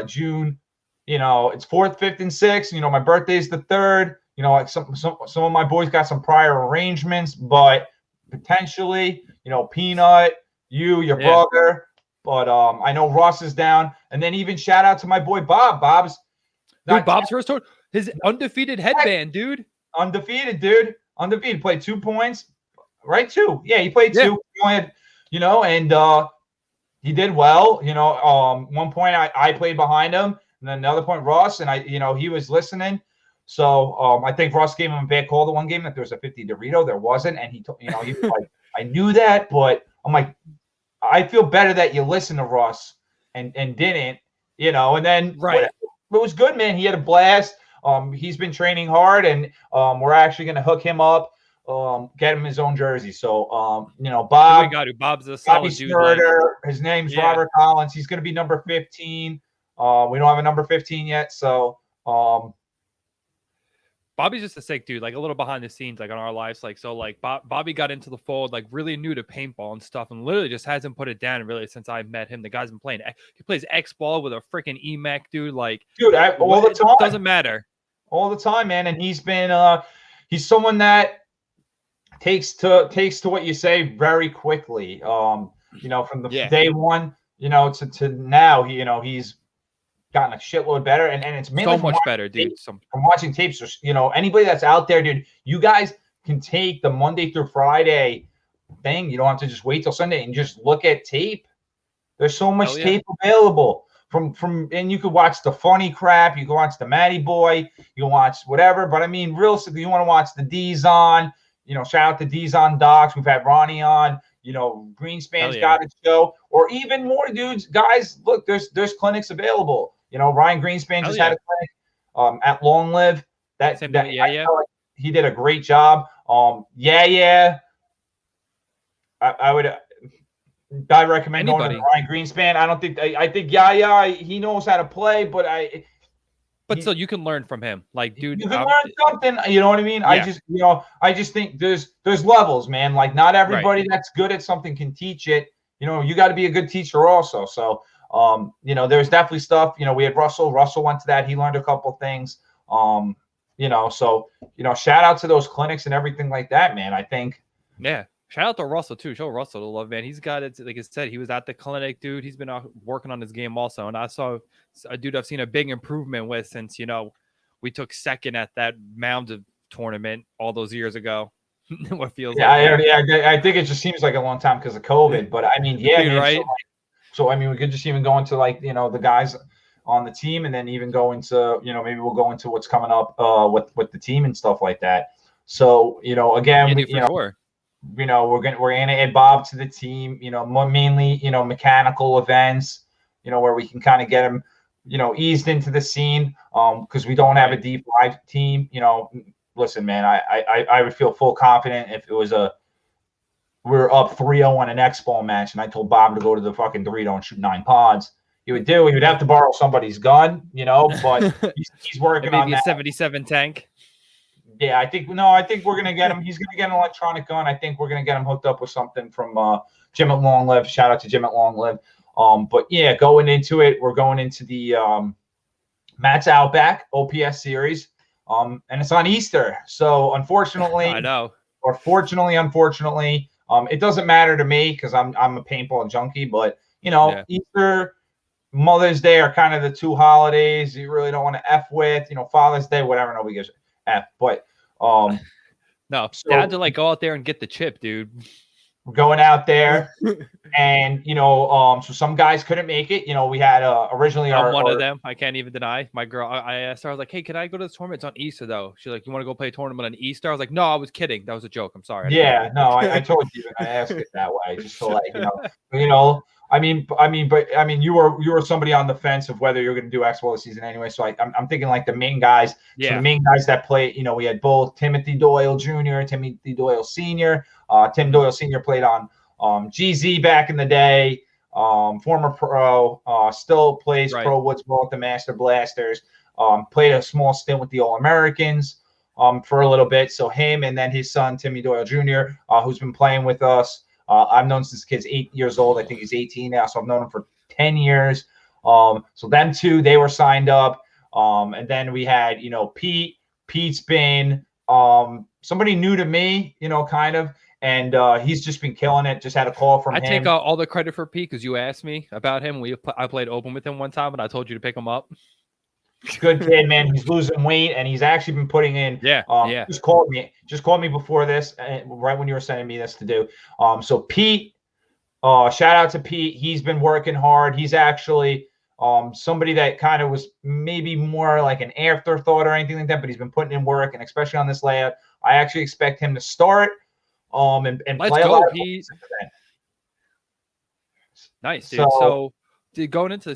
June. You know, it's 4th, 5th, and 6th. You know, my birthday's the 3rd. You know, like some of my boys got some prior arrangements, but potentially, you know, Peanut, your brother. But I know Ross is down. And then even shout out to my boy Bob. Bob's first tour. His undefeated headband, dude. Undefeated, dude. Undefeated. Played 2 points. Right? 2. Yeah, he played 2. He only had, you know, and he did well. You know, one point I played behind him, and then another point Ross, and you know, he was listening. So I think Ross gave him a bad call the one game that there was a 50 Dorito. There wasn't, and he you know, he was like, I knew that, but I'm like, I feel better that you listened to Ross and didn't, you know, and then it was good, man. He had a blast. He's been training hard, and we're actually going to hook him up, get him his own jersey. So, you know, Bob's a solid dude. His name's Robert Collins. He's going to be number 15. We don't have a number 15 yet. So, Bobby's just a sick dude, like a little behind the scenes, like on our lives. Like, so like Bobby got into the fold, like really new to paintball and stuff, and literally just hasn't put it down really since I met him. The guy's been playing. He plays X ball with a freaking mech, dude. Like, dude, all the time. It doesn't matter. All the time, man. And he's been, he's someone that takes to what you say very quickly. You know, from the day one, you know, to now, you know, he's gotten a shitload better, and it's mainly so much better, dude. From watching tapes. You know, anybody that's out there, dude, you guys can take the Monday through Friday thing. You don't have to just wait till Sunday and just look at tape. There's so much tape available from, and you could watch the funny crap, you can watch the Matty Boy, you can watch whatever. But I mean, realistically, you want to watch the D's on. You know, shout out to D's on Docs. We've had Ronnie on. You know, Greenspan's got a show, or even more dudes. Guys, look, there's clinics available. You know, Ryan Greenspan just had a clinic at Long Live. I feel like he did a great job. I would recommend going to Ryan Greenspan. I think he knows how to play, but still, you can learn from him. Like, dude, you can learn something. You know what I mean? Yeah. I just think there's levels, man. Like, not everybody that's good at something can teach it. You know, you got to be a good teacher also. So, you know, there's definitely stuff. You know, we had Russell. Russell went to that. He learned a couple things. You know, so, you know, shout out to those clinics and everything like that, man. I think. Yeah. Shout out to Russell too. Show Russell the love, man. He's got it. Like I said, he was at the clinic, dude. He's been working on his game also. And I saw a dude I've seen a big improvement with since, you know, we took second at that Mound tournament all those years ago. What feels like I think it just seems like a long time because of COVID. But I mean, yeah, dude, man, right. So I mean, we could just even go into, like, you know, the guys on the team, and then even go into, you know, maybe we'll go into what's coming up with the team and stuff like that. So, you know, again, you know, we're gonna add Bob to the team. You know, mainly, you know, mechanical events. You know, where we can kind of get him, you know, eased into the scene. Because we don't have a D5 team. You know, listen, man, I would feel full confident if it was we're up 3-0 on an X-ball match, and I told Bob to go to the fucking Dorito and shoot 9 pods. He would have to borrow somebody's gun, you know, but he's working on that. Maybe a 77 tank. Yeah, I think we're going to get him. He's going to get an electronic gun. I think we're going to get him hooked up with something from Jim at Long Live. Shout out to Jim at Long Live. But yeah, going into it, we're going into the Matt's Outback OPS series. And it's on Easter. So unfortunately, I know. Or fortunately, unfortunately, it doesn't matter to me because I'm a paintball junkie. But, you know, Easter, Mother's Day are kind of the 2 holidays you really don't want to F with. You know, Father's Day, whatever, nobody gives a F. But no, so, Dad to like go out there and get the chip, dude. We're going out there, and you know, so some guys couldn't make it. You know, we had originally one of them. I can't even deny. My girl, I asked her, I was like, "Hey, can I go to this tournament? It's on Easter, though." She's like, "You want to go play a tournament on Easter?" I was like, "No, I was kidding. That was a joke. I'm sorry." Yeah, no, I told you. I asked it that way just to, like, you know, you were somebody on the fence of whether you're going to do X-Ball this season anyway. So I'm thinking like the main guys. Yeah. So the main guys that play, we had both Timothy Doyle Jr., Timothy Doyle Sr. Tim Doyle Sr. played on GZ back in the day. Former pro, still plays pro woods ball at the Master Blasters. Played a small stint with the All-Americans for a little bit. So him and then his son Timmy Doyle Jr., who's been playing with us. I've known since the kid's 8 years old. I think he's 18 now, so I've known him for 10 years. So them two, they were signed up. And then we had, Pete. Pete's been somebody new to me, kind of. And he's just been killing it. Just had a call from him. I take all the credit for Pete because you asked me about him. I played open with him one time, and I told you to pick him up. Good kid, man. He's losing weight, and he's actually been putting in. Yeah. Just called me before this, right when you were sending me this to do. So Pete, shout out to Pete. He's been working hard. He's actually somebody that kind of was maybe more like an afterthought or anything like that, but he's been putting in work, and especially on this layout, I actually expect him to start and play a lot of Pete. Nice, dude. So going into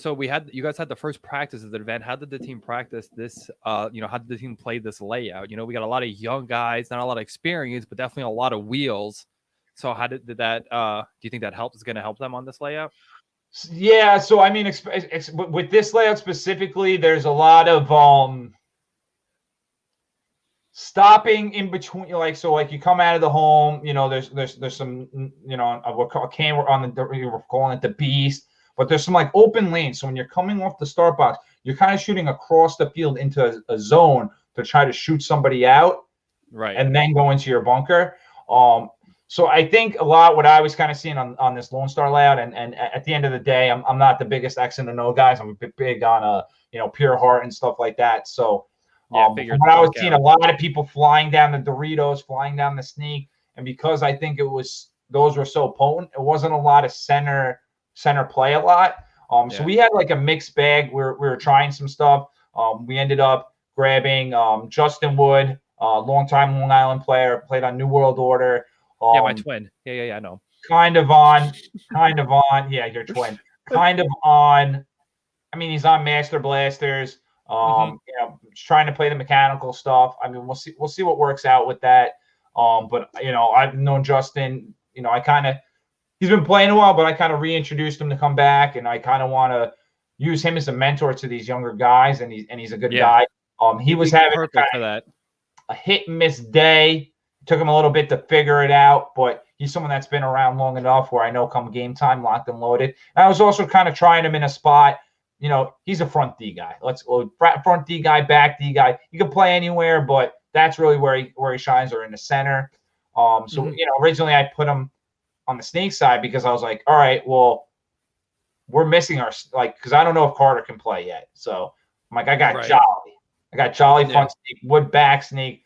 you guys had the first practice of the event. How did the team practice this? How did the team play this layout? We got a lot of young guys, not a lot of experience, but definitely a lot of wheels. So how did that? Do you think that is going to help them on this layout? Yeah. So I mean, with this layout specifically, there's a lot of stopping in between, like you come out of the home, there's some, we're calling it the beast, but there's some like open lanes. So when you're coming off the start box, you're kind of shooting across the field into a zone to try to shoot somebody out, right? And then go into your bunker. So I think a lot what I was kind of seeing on this Lone Star layout, and at the end of the day, I'm not the biggest X and O guys. I'm big on pure heart and stuff like that. So. When I was seeing a lot of people flying down the Doritos, flying down the sneak, and because I think those were so potent, it wasn't a lot of center play a lot. So we had like a mixed bag. We were trying some stuff. We ended up grabbing Justin Wood, longtime Long Island player, played on New World Order. My twin. Yeah, I know. Kind of on. Yeah, your twin. Kind of on. I mean, he's on Master Blasters. Trying to play the mechanical stuff. I mean, we'll see what works out with that. But I've known Justin, he's been playing a while, but I kind of reintroduced him to come back, and I kind of want to use him as a mentor to these younger guys, and he's a good guy. He was having a hit and miss day. It took him a little bit to figure it out, but he's someone that's been around long enough where I know come game time, locked and loaded. And I was also kind of trying him in a spot. He's a front D guy. Front D guy, back D guy. He can play anywhere, but that's really where he shines, or in the center. Originally I put him on the snake side because I was like, all right, well, we're missing because I don't know if Carter can play yet. So I'm like, I got Jolly. I got Jolly front snake, Wood back snake,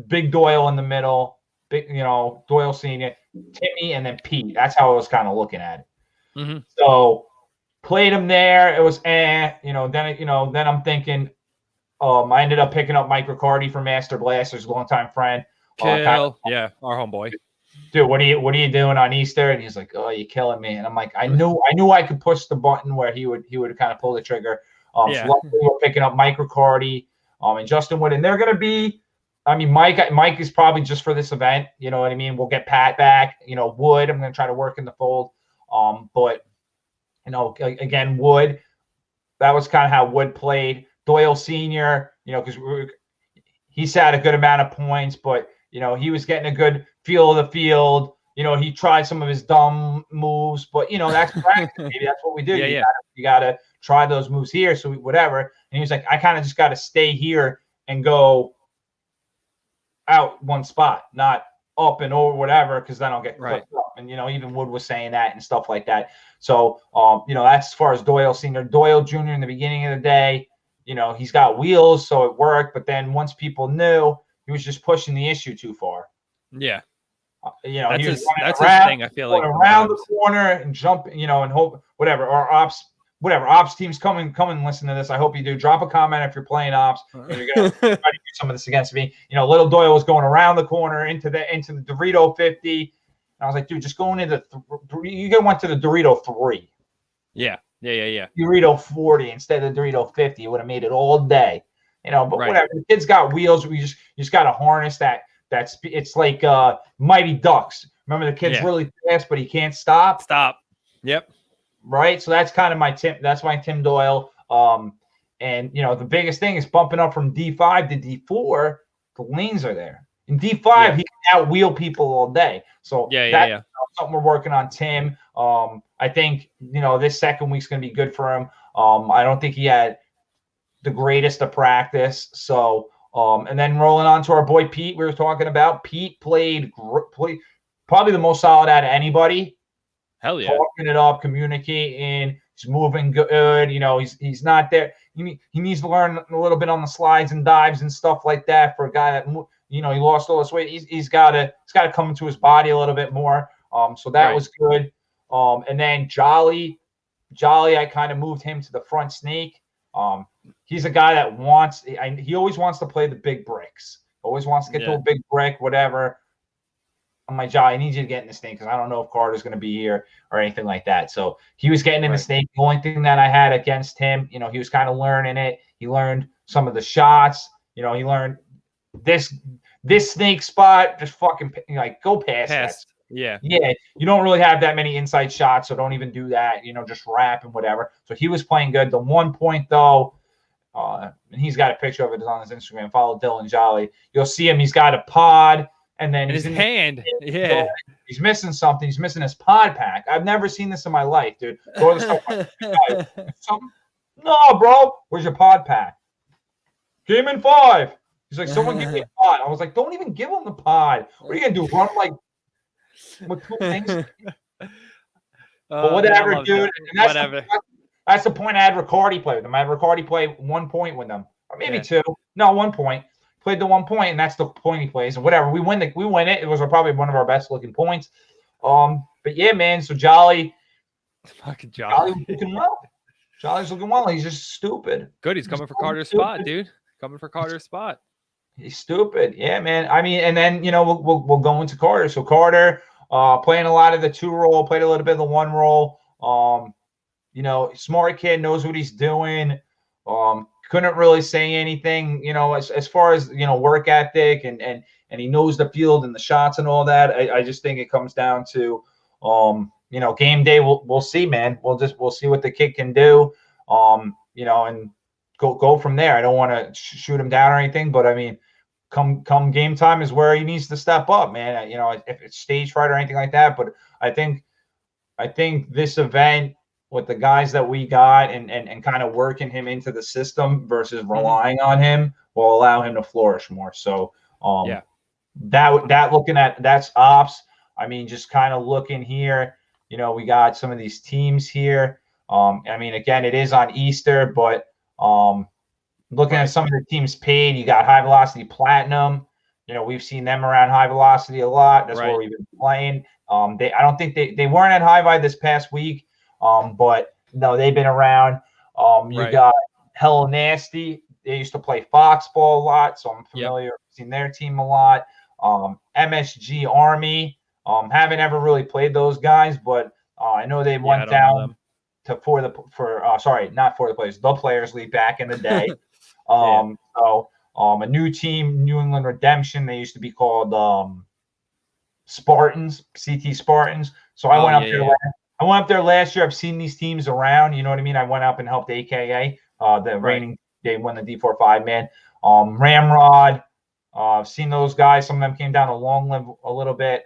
Big Doyle in the middle, big, Doyle Senior, Timmy, and then Pete. That's how I was kind of looking at it. So. Played him there. It was then I'm thinking, I ended up picking up Mike Riccardi from Master Blasters, longtime friend. Our homeboy. Dude, what are you doing on Easter? And he's like, oh, you're killing me. And I'm like, I knew I could push the button where he would kind of pull the trigger. So luckily we're picking up Mike Riccardi, and Justin Wood, and they're gonna be. I mean, Mike is probably just for this event. You know what I mean? We'll get Pat back. Wood, I'm gonna try to work in the fold. But. Again, Wood, that was kind of how Wood played. Doyle Sr., because he sat a good amount of points, but, he was getting a good feel of the field. He tried some of his dumb moves, but, that's practice. Maybe that's what we do. You got to try those moves here. So whatever. And he was like, I kind of just got to stay here and go out one spot, not up and over whatever, because then I'll get clipped up. And even Wood was saying that and stuff like that. So that's as far as Doyle Senior. Doyle Jr. in the beginning of the day, he's got wheels, so it worked. But then once people knew, he was just pushing the issue too far. Yeah. That's his thing. I feel like around the corner and jump, and hope whatever. Our ops teams come and listen to this. I hope you do. Drop a comment if you're playing ops and you're gonna try to do some of this against me. Little Doyle was going around the corner into the Dorito 50. And I was like, dude, just going into you went to the Dorito 3. Yeah. Dorito 40 instead of Dorito 50. It would have made it all day. But Right. whatever. The kid's got wheels. You just got to harness that. It's like Mighty Ducks. Remember, the kid's really fast, but he can't stop. Yep. Right. So that's kind of my Tim. That's my Tim Doyle. And the biggest thing is bumping up from D5 to D4. The lanes are there. In D5, he can outwheel people all day. So that's something we're working on, Tim. I think this second week's going to be good for him. I don't think he had the greatest of practice. So and then rolling on to our boy Pete, we were talking about. Pete played probably the most solid out of anybody. Hell yeah. Talking it up, communicating. He's moving good. He's not there. He needs to learn a little bit on the slides and dives and stuff like that for a guy that he lost all this weight. He's got to come into his body a little bit more. So that was good. And then Jolly, I kind of moved him to the front snake. He's a guy that he always wants to play the big bricks. Always wants to get to a big brick, whatever. I'm like, Jolly, I need you to get in the snake because I don't know if Carter's going to be here or anything like that. So he was getting in the snake. The only thing that I had against him, he was kind of learning it. He learned some of the shots. He learned this snake spot. Just fucking go past that. Yeah. You don't really have that many inside shots, so don't even do that. Just wrap and whatever. So he was playing good. The 1 point though, and he's got a picture of it on his Instagram. Follow Dylan Jolly. You'll see him. He's got a pod. And then his hand. Yeah. He's missing something. He's missing his pod pack. I've never seen this in my life, dude. Go to the stuff. No, bro. Where's your pod pack? Game in 5. He's like, someone give me a pod. I was like, don't even give him the pod. What are you going to do? Run with 2 things? But whatever, dude. And that's the point I had Riccardi play with him. I had Riccardi play 1 point with them. Or maybe 2. No, 1 point. Played the 1 point, and that's the point he plays. And whatever, we win it. It was probably one of our best looking points. But yeah, man. So Jolly, Jolly's looking well. Jolly's looking well. He's just stupid. Good. He's coming for Carter's spot, dude. Coming for Carter's spot. He's stupid. Yeah, man. I mean, and then we'll go into Carter. So Carter, playing a lot of the 2 role, played a little bit of the 1 role. Smart kid, knows what he's doing. Couldn't really say anything, as far as work ethic and he knows the field and the shots and all that. I just think it comes down to game day. We'll see, man. We'll see what the kid can do. And go from there. I don't want to shoot him down or anything, but I mean, come game time is where he needs to step up, man. If it's stage fright or anything like that. But I think this event, with the guys that we got and kind of working him into the system versus relying on him will allow him to flourish more. So that looking at that's ops. I mean, just kind of looking here, we got some of these teams here. I mean, again, it is on Easter, but looking at some of the teams paid, you got High Velocity Platinum. We've seen them around High Velocity a lot. That's where we've been playing. I don't think they weren't at High Vibe this past week. But no, they've been around. You got Hello Nasty. They used to play Foxball a lot, so I'm familiar. I've seen their team a lot. MSG Army. Haven't ever really played those guys, but I know they went down to the Players League back in the day. So a new team, New England Redemption. They used to be called Spartans, CT Spartans. So I went up there. I went up there last year. I've seen these teams around. You know what I mean? I went up and helped AKA, the reigning. They won the D4-5, man. Ramrod. I've seen those guys. Some of them came down to Long Live a little bit,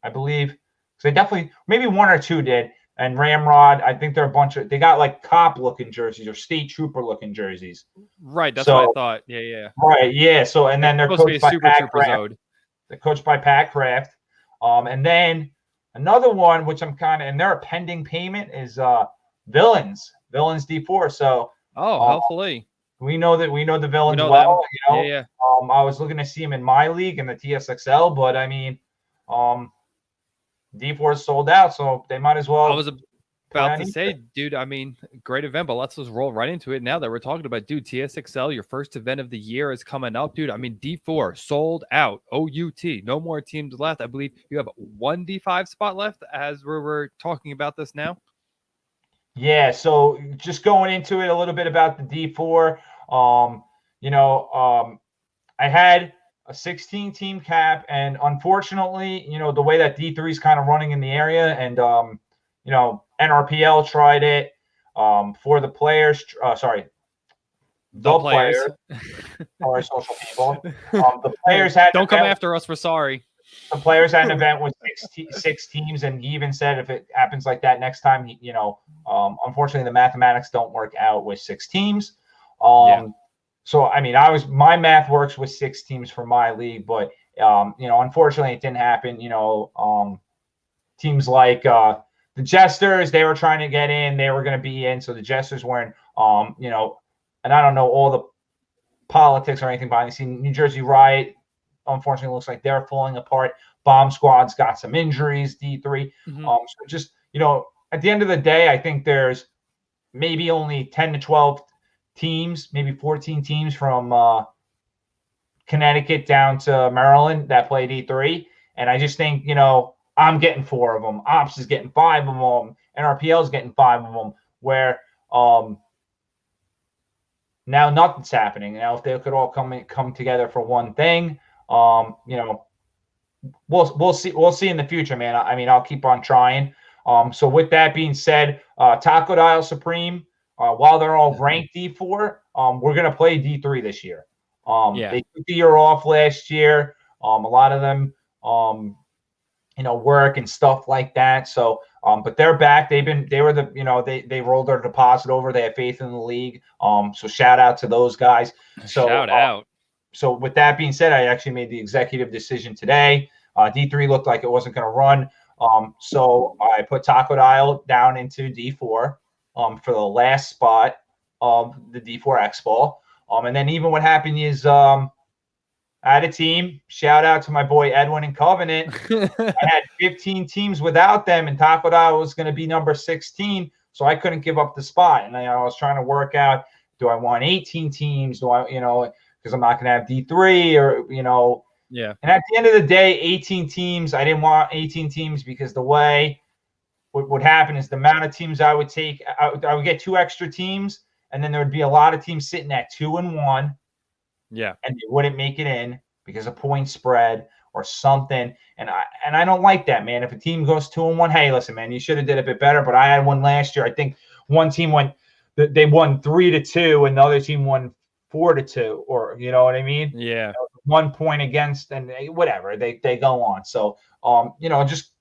I believe. So they definitely, maybe 1 or 2 did. And Ramrod, I think they're a bunch of, they got like cop-looking jerseys or state trooper-looking jerseys. Right, that's what I thought. Yeah. Right, yeah. So, and then they're coached by Pat Kraft. They're coached by Pat Kraft. And then another one, which I'm kind of, and they're a pending payment, is Villains D4. So, hopefully we know the Villains well. I was looking to see him in my league in the TSXL, but I mean, D4 is sold out, so they might as well. I was about to say, dude, I mean, great event, but let's just roll right into it now that we're talking about, dude, TSXL, your first event of the year is coming up, dude. I mean, D4 sold out, OUT, no more teams left. I believe you have 1 D5 spot left as we're talking about this now. Yeah, so just going into it a little bit about the D4. You know, I had a 16 team cap, and unfortunately, you know, the way that D3 is kind of running in the area, and you know, NRPL tried it for the players. Sorry, The the players. players or social people. The players had Don't come after us. We're sorry. the players had an event with six teams, and he even said if it happens like that next time, you know, unfortunately the mathematics don't work out with 6 teams. Yeah. So I mean, my math works with 6 teams for my league, but you know, unfortunately it didn't happen. You know, teams like the Jesters, they were trying to get in, they were going to be in, so the Jesters weren't. You know, and I don't know all the politics or anything behind the scene. New Jersey Riot, unfortunately, looks like they're falling apart. Bomb Squad's got some injuries. D3. So just, you know, at the end of the day, I think there's maybe only 10 to 12 teams, maybe 14 teams from Connecticut down to Maryland that play D3, and I just think, you know, I'm getting 4 of them. Ops is getting 5 of them. NRPL is getting 5 of them. Where now nothing's happening. Now if they could all come together for one thing, you know, we'll see in the future, man. I mean, I'll keep on trying. So with that being said, Taco Dial Supreme, while they're all ranked D4, we're gonna play D3 this year. They took the year off last year. A lot of them, you know, work and stuff like that. So, but they're back. They were the, you know, they rolled their deposit over. They have faith in the league. So shout out to those guys. So shout out. So with that being said, I actually made the executive decision today. D3 looked like it wasn't going to run. So I put Taco Dial down into D4 for the last spot of the D4 Expo. And then even what happened is I had a team. Shout out to my boy Edwin and Covenant. I had 15 teams without them, and Taco Dial was going to be number 16. So I couldn't give up the spot. And I was trying to work out, do I want 18 teams? Do I, you know, because I'm not going to have D3 or, you know. Yeah. And at the end of the day, 18 teams, I didn't want 18 teams because the way what would happen is the amount of teams I would take, I would get 2 extra teams, and then there would be a lot of teams sitting at 2 and 1. Yeah. And they wouldn't make it in because of point spread or something. And I don't like that, man. If a team goes 2 and 1, hey, listen, man, you should have did a bit better. But I had one last year. I think one team they won 3-2, and the other team won 4-2, or you know what I mean? Yeah. 1 point against, and whatever they go on. So you know, just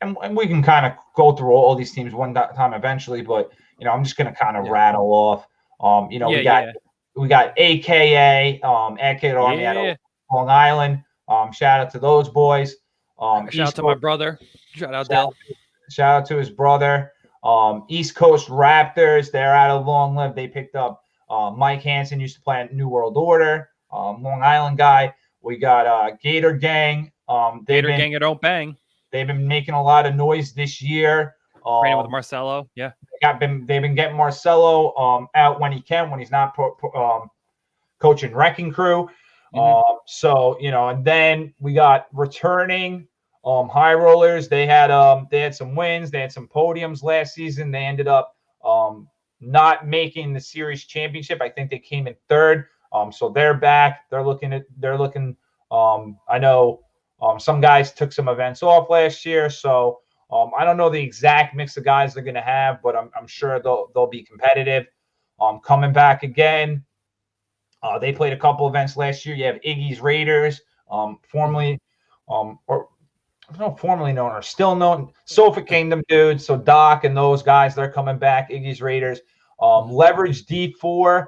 and we can kind of go through all these teams one time eventually. But you know, I'm just gonna kind of rattle off. You know, we got AKA Advocate Army out of Long Island. Shout out to those boys. Shout out to my brother. Shout out Dell. Shout out to his brother. East Coast Raptors, they're out of Long Live. They picked up Mike Hansen, used to play at New World Order, Long Island guy. We got Gator Gang. Gator Gang, it don't bang. They've been making a lot of noise this year. Training with Marcelo, yeah. They've been getting Marcelo out when he can, when he's not coaching Wrecking Crew. So you know, and then we got returning High Rollers. They had some wins, they had some podiums last season. They ended up not making the series championship. I think they came in 3rd. So they're back. They're looking. I know some guys took some events off last year, so I don't know the exact mix of guys they're going to have, but I'm sure they'll be competitive. Coming back again. They played a couple events last year. You have Iggy's Raiders, formerly known or still known Sofa Kingdom dudes. So Doc and those guys, they're coming back. Iggy's Raiders. Leverage D4.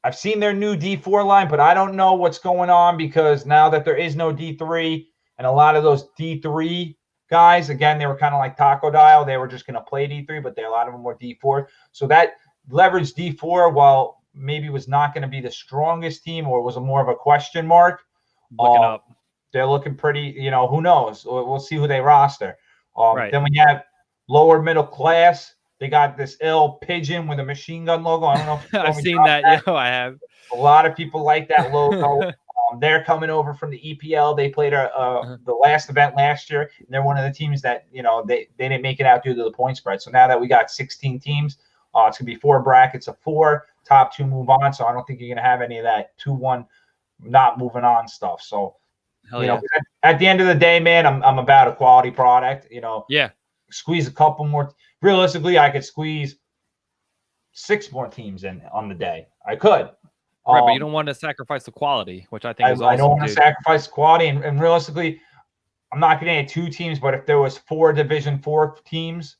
I've seen their new D4 line, but I don't know what's going on because now that there is no D3, and a lot of those D3 guys, again, they were kind of like Taco Dial. They were just going to play D3, but a lot of them were D4. So that Leverage D4, while maybe was not going to be the strongest team or was more of a question mark, looking up. They're looking pretty, you know, who knows? We'll see who they roster. Right. Then we have lower middle class. They got this ill pigeon with a machine gun logo. I don't know if I've seen that. Yeah, I have. A lot of people like that logo. They're coming over from the EPL. They played the last event last year, and they're one of the teams that they didn't make it out due to the point spread. So now that we got 16 teams, it's gonna be 4 brackets of 4. Top 2 move on. So I don't think you're gonna have any of that 2-1 not moving on stuff. So at the end of the day, man, I'm about a quality product. Yeah. Squeeze a couple more. Realistically, I could squeeze 6 more teams in on the day. I could. Right, but you don't want to sacrifice the quality, which I think is awesome. I don't want to sacrifice quality, and realistically, I'm not going to add 2 teams. But if there was 4 Division 4 teams,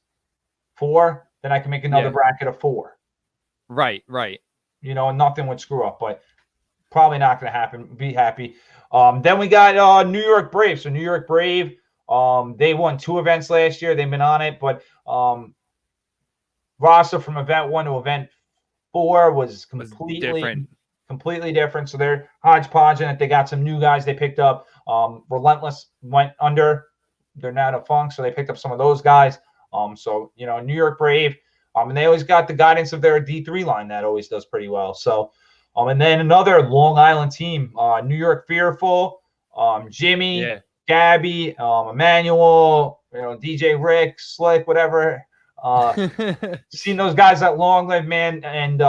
4, then I can make another bracket of 4. Right. And nothing would screw up. But probably not going to happen. Be happy. Then we got New York Brave. So New York Brave, they won 2 events last year. They've been on it, but roster from event 1 to event 4 was completely different. So they're hodgepodge in it. They got some new guys they picked up. Relentless went under. They're now defunct, so they picked up some of those guys. So New York Brave, and they always got the guidance of their D3 line that always does pretty well. So, and then another Long Island team, New York Fearful, Jimmy, Gabby, Emmanuel, DJ Rick, Slick, whatever. Seen those guys at Long Live, man, and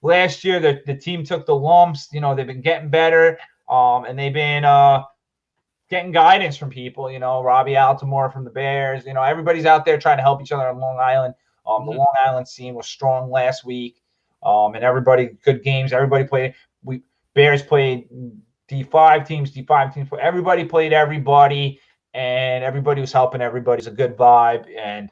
last year the team took the lumps. They've been getting better, and they've been getting guidance from people. Robbie Altamore from the Bears. Everybody's out there trying to help each other on Long Island. The Long Island scene was strong last week, and everybody good games. Everybody played. Bears played D5 teams. Everybody played everybody, and everybody was helping everybody. It's a good vibe, and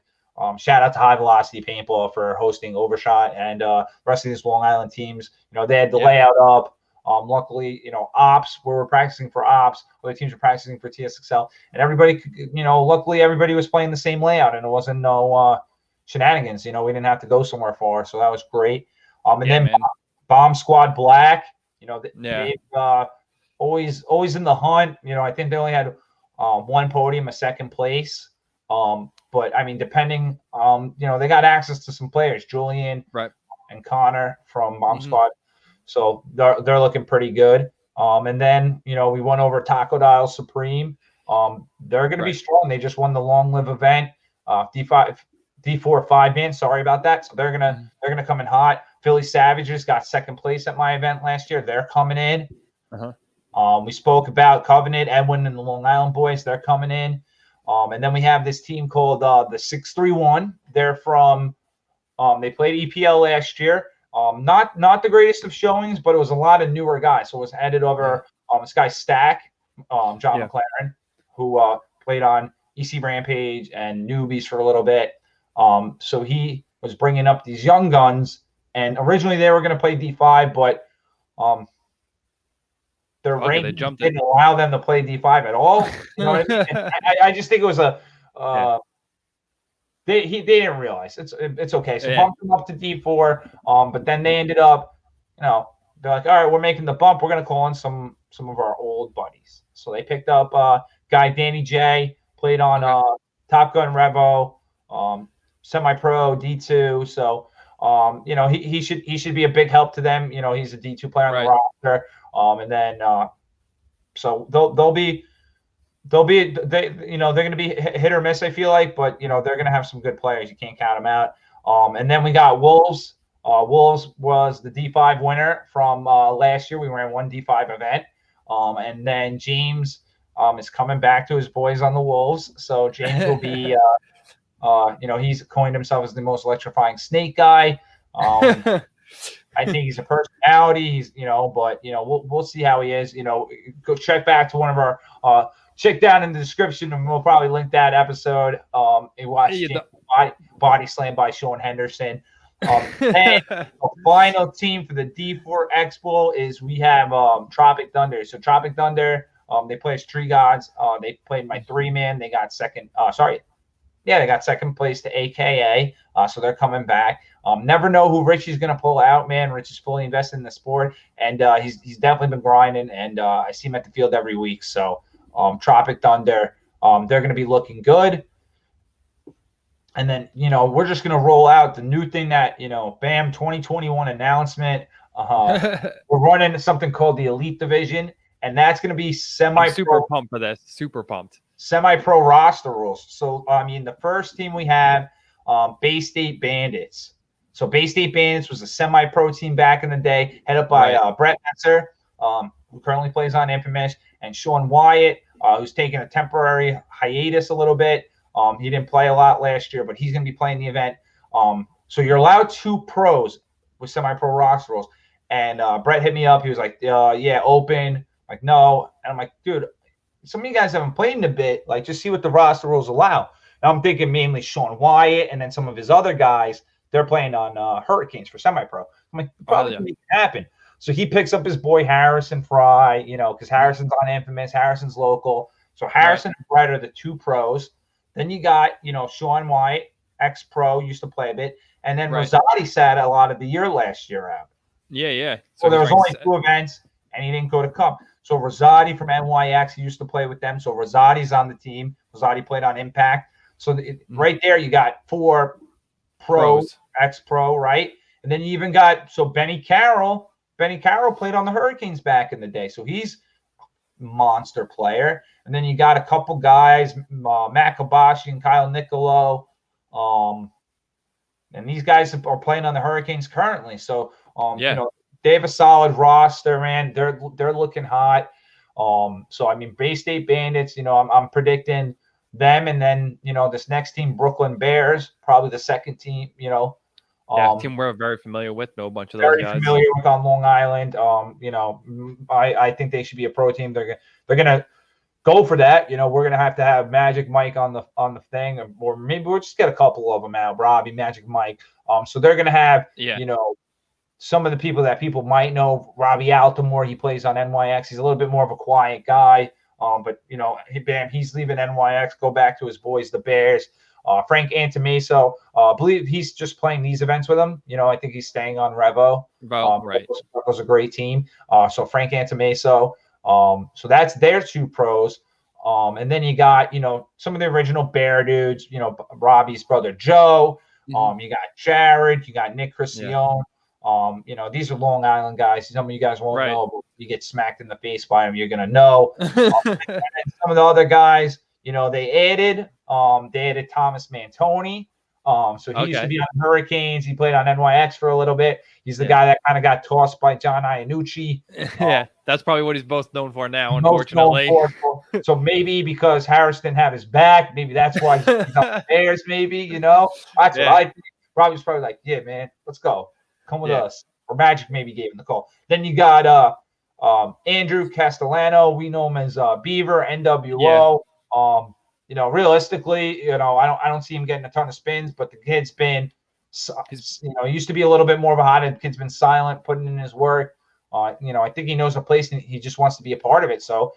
shout out to High Velocity Paintball for hosting Overshot and the rest of these Long Island teams. They had the layout up. Luckily, ops, where we're practicing for ops, other teams were practicing for TSXL, and everybody, luckily everybody was playing the same layout, and it wasn't no shenanigans. We didn't have to go somewhere far, so that was great. And then Bomb Squad Black, they've always in the hunt. I think they only had 1 podium, a 2nd place. But I mean, depending, they got access to some players, Julian and Connor from Bomb Squad. So they're looking pretty good. And then, we went over Taco Dial Supreme. They're going to be strong. They just won the Long Live event, D4 5-man. Sorry about that. So they're gonna come in hot. Philly Savages got 2nd place at my event last year. They're coming in. We spoke about Covenant, Edwin, and the Long Island boys. They're coming in. And then we have this team called the 631. They're from they played EPL last year. Not the greatest of showings, but it was a lot of newer guys. So it was headed over this guy Stack, John McLaren, who played on EC Rampage and Newbies for a little bit. So he was bringing up these young guns, and originally they were going to play D5, but their rank didn't allow them to play D5 at all. You know what I mean? I just think it was they didn't realize it's okay. So bumped them up to D4. But then they ended up, they're like, all right, we're making the bump. We're gonna call in some of our old buddies. So they picked up guy Danny J, played on Top Gun Revo, semi-pro D2. So he should be a big help to them. He's a D2 player on the roster. And then so they'll be they're going to be hit or miss, I feel like, but they're going to have some good players. You can't count them out. And then we got Wolves. Wolves was the D5 winner from last year. We ran 1 D5 event. And then James is coming back to his boys on the Wolves. So James will be he's coined himself as the most electrifying snake guy. I think he's a personality. He's, but we'll see how he is. Go check back to one of our check down in the description, and we'll probably link that episode. And watch Body Slam by Sean Henderson. And the final team for the D4 Expo is we have Tropic Thunder. So Tropic Thunder, they play as Tree Gods. They played my 3-man. They got second. They got 2nd place to AKA. So they're coming back. Never know who Richie's going to pull out, man. Rich is fully invested in the sport, and he's definitely been grinding, and I see him at the field every week. So Tropic Thunder, they're going to be looking good. And then, we're just going to roll out the new thing that, BAM 2021 announcement. We're running something called the Elite Division, and that's going to be I'm super pumped for this. Super pumped. Semi-pro roster rules. So, I mean, the first team we have, Bay State Bandits. So, Bay State Bandits was a semi-pro team back in the day, headed up by Brett Metzer, who currently plays on Infamous, and Sean Wyatt, who's taking a temporary hiatus a little bit. He didn't play a lot last year, but he's going to be playing the event. So, you're allowed 2 pros with semi-pro roster rules. And Brett hit me up. He was like, yeah, open. I'm like, no. And I'm like, dude, some of you guys haven't played in a bit. Like, just see what the roster rules allow. Now, I'm thinking mainly Sean Wyatt and then some of his other guys. They're playing on Hurricanes for semi-pro. I'm like, probably can happen. So he picks up his boy Harrison Fry, you know, because Harrison's on Infamous. Harrison's local. So Harrison and Brett are the 2 pros. Then you got, you know, Sean Wyatt, ex-pro, used to play a bit. And then Rosati sat a lot of the year last year out. Yeah. So there was only 2 events, and he didn't go to Cup. So Rosati from NYX, he used to play with them. So Rosati's on the team. Rosati played on Impact. So right there, you got 4 pros, ex-pro, right? And then you even got Benny Carroll. Benny Carroll played on the Hurricanes back in the day. So he's a monster player. And then you got a couple guys, Matt Kabashi and Kyle Nicolo. And these guys are playing on the Hurricanes currently. So, you know, they have a solid roster, man. They're looking hot. So I mean, Bay State Bandits, you know, I'm predicting them, and then, you know, this next team, Brooklyn Bears, probably the second team, you know. Team we're very familiar with, know a bunch of those guys. Very familiar with on Long Island. You know, I think they should be a pro team. They're gonna go for that. You know, we're gonna have to have Magic Mike on the thing, or maybe we'll just get a couple of them out, Robbie, Magic Mike. So they're gonna have, you know, some of the people that people might know. Robbie Altamore, he plays on NYX. He's a little bit more of a quiet guy. But, you know, he's leaving NYX, go back to his boys, the Bears. Frank Antomaso, I believe he's just playing these events with him. You know, I think he's staying on Revo. Right. That was a great team. So Frank Antomaso. So that's their 2 pros. And then you got, you know, some of the original Bear dudes, you know, Robbie's brother Joe. You got Jared, you got Nick Cristione. You know, these are Long Island guys. Some of you guys won't know, but you get smacked in the face by them, you're gonna know. And some of the other guys, you know, they added Thomas Mantoni. So he used to be on Hurricanes. He played on NYX for a little bit. He's the guy that kind of got tossed by John Iannucci. That's probably what he's most known for now, unfortunately. So maybe because Harris didn't have his back, maybe that's why he's on the Bears, maybe, you know. That's what I think. Robbie's probably like, yeah, man, let's go. Come with us. Or Magic maybe gave him the call. Then you got Andrew Castellano. We know him as Beaver, NWO. You know, realistically, you know, I don't see him getting a ton of spins, but the kid's been, you know, he used to be a little bit more of a hothead. The kid's been silent, putting in his work. You know, I think he knows a place and he just wants to be a part of it. So,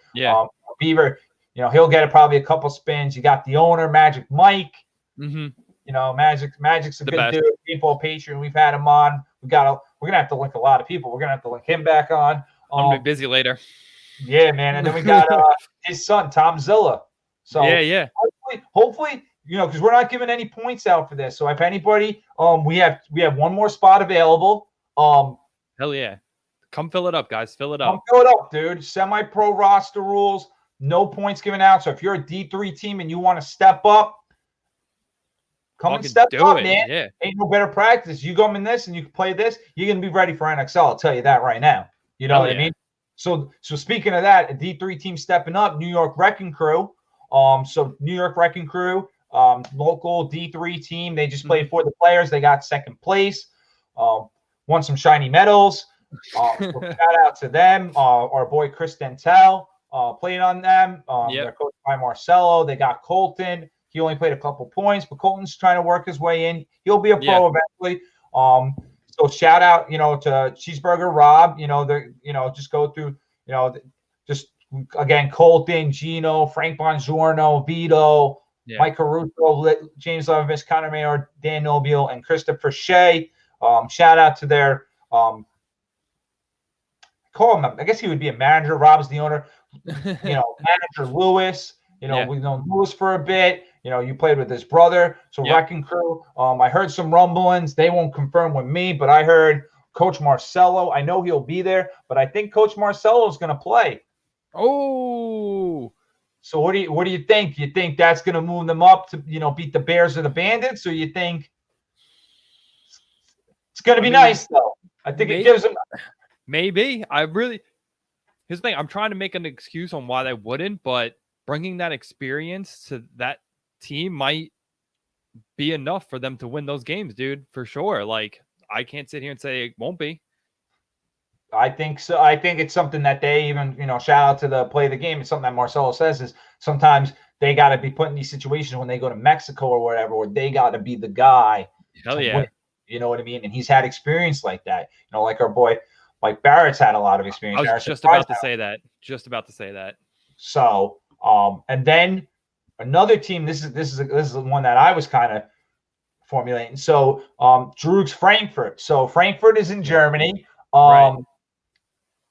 Beaver, you know, he'll get probably a couple spins. You got the owner, Magic Mike. You know, Magic's a good dude. People, Patreon, we've had him on. We're gonna have to link a lot of people. We're gonna have to link him back on. I'm gonna be busy later. Yeah, man. And then we got his son, Tom Zilla. So hopefully, you know, because we're not giving any points out for this. So if anybody, we have 1 more spot available. Hell yeah. Come fill it up, guys. Fill it up. Come fill it up, dude. Semi-pro roster rules, no points given out. So if you're a D3 team and you want to step up, come and step up, man. Yeah. Ain't no better practice. You come in this and you can play this, you're going to be ready for NXL. I'll tell you that right now. You know what I mean? So speaking of that, a D3 team stepping up, New York Wrecking Crew. So New York Wrecking Crew, local D3 team. They just played for the players. They got second place. Won some shiny medals. Shout out to them. Our boy Chris Dentel played on them. They're coached by Marcelo. They got Colton. He only played a couple points, but Colton's trying to work his way in. He'll be a pro eventually. So shout out, you know, to Cheeseburger Rob. You know, they're, you know, just go through, you know, just again, Colton, Gino, Frank Bongiorno, Vito, Mike Caruso, James Levis, Connor Mayer, Dan Nobile, and Christopher Shea. Shout out to their call him, I guess he would be a manager. Rob's the owner. You know, manager Lewis. You know, we've known Lewis for a bit. You know, you played with his brother. So Wrecking Crew. I heard some rumblings. They won't confirm with me, but I heard Coach Marcelo. I know he'll be there, but I think Coach Marcelo is going to play. Oh, so what do you think? You think that's going to move them up to beat the Bears or the Bandits, or you think it's going to be nice though? I think it gives them. Maybe. Here's the thing. I'm trying to make an excuse on why they wouldn't, but bringing that experience to that team might be enough for them to win those games, dude, for sure. Like, I can't sit here and say it won't be. I think so. I think it's something that they even, shout out to the play of the game. It's something that Marcelo says is sometimes they got to be put in these situations when they go to Mexico or whatever, where they got to be the guy. Hell yeah. Win, you know what I mean? And he's had experience like that. Like our boy, Mike Barrett's had a lot of experience. I was just about to say that. Just about to say that. So, and then another team. This is the one that I was kind of formulating. So, Droogs Frankfurt. So Frankfurt is in Germany. Right.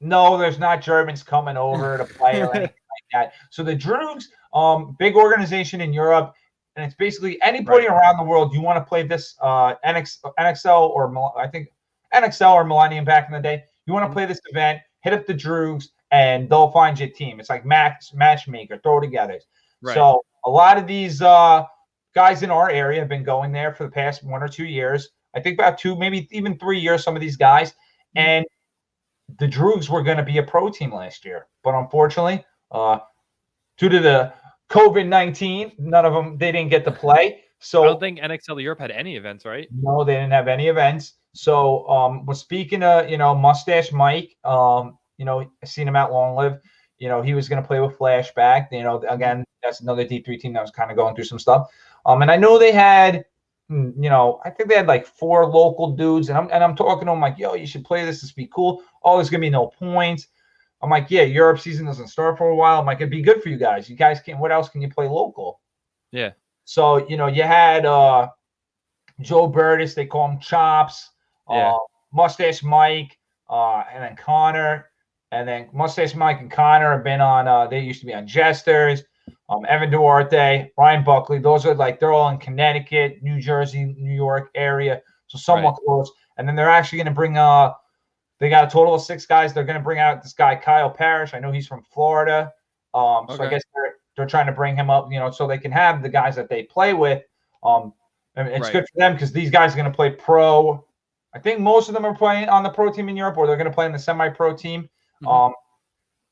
No, there's not Germans coming over to play or anything like that. So the Droogs, big organization in Europe, and it's basically anybody around the world. You want to play this NXL or I think NXL or Millennium back in the day. You want to play this event, hit up the Droogs, and they'll find you a team. It's like matchmaker, throw together. Right. So a lot of these guys in our area have been going there for the past 1 or 2 years. I think about 2, maybe even 3 years, some of these guys. And the Droogs were going to be a pro team last year. But unfortunately, due to the COVID-19, none of them, they didn't get to play. So I don't think NXL Europe had any events, right? No, they didn't have any events. So we're speaking of, Mustache Mike, I seen him at Long Live. He was going to play with Flashback. Again, that's another D3 team that was kind of going through some stuff. And I know they had, I think they had like 4 local dudes. And I'm talking to them like, yo, you should play this. This be cool. Oh, there's going to be no points. I'm like, yeah, Europe season doesn't start for a while. I'm like, it'd be good for you guys. You guys can, what else can you play local? Yeah. So, you had Joe Burtis, they call him Chops, Mustache Mike, and then Connor. And then Mustache Mike and Connor have been on, they used to be on Jesters, Evan Duarte, Ryan Buckley. Those are they're all in Connecticut, New Jersey, New York area. So somewhat close. And then they're actually going to bring, they got a total of 6 guys. They're going to bring out this guy, Kyle Parrish. I know he's from Florida. So I guess they're trying to bring him up, so they can have the guys that they play with. It's good for them because these guys are going to play pro. I think most of them are playing on the pro team in Europe, or they're going to play in the semi-pro team.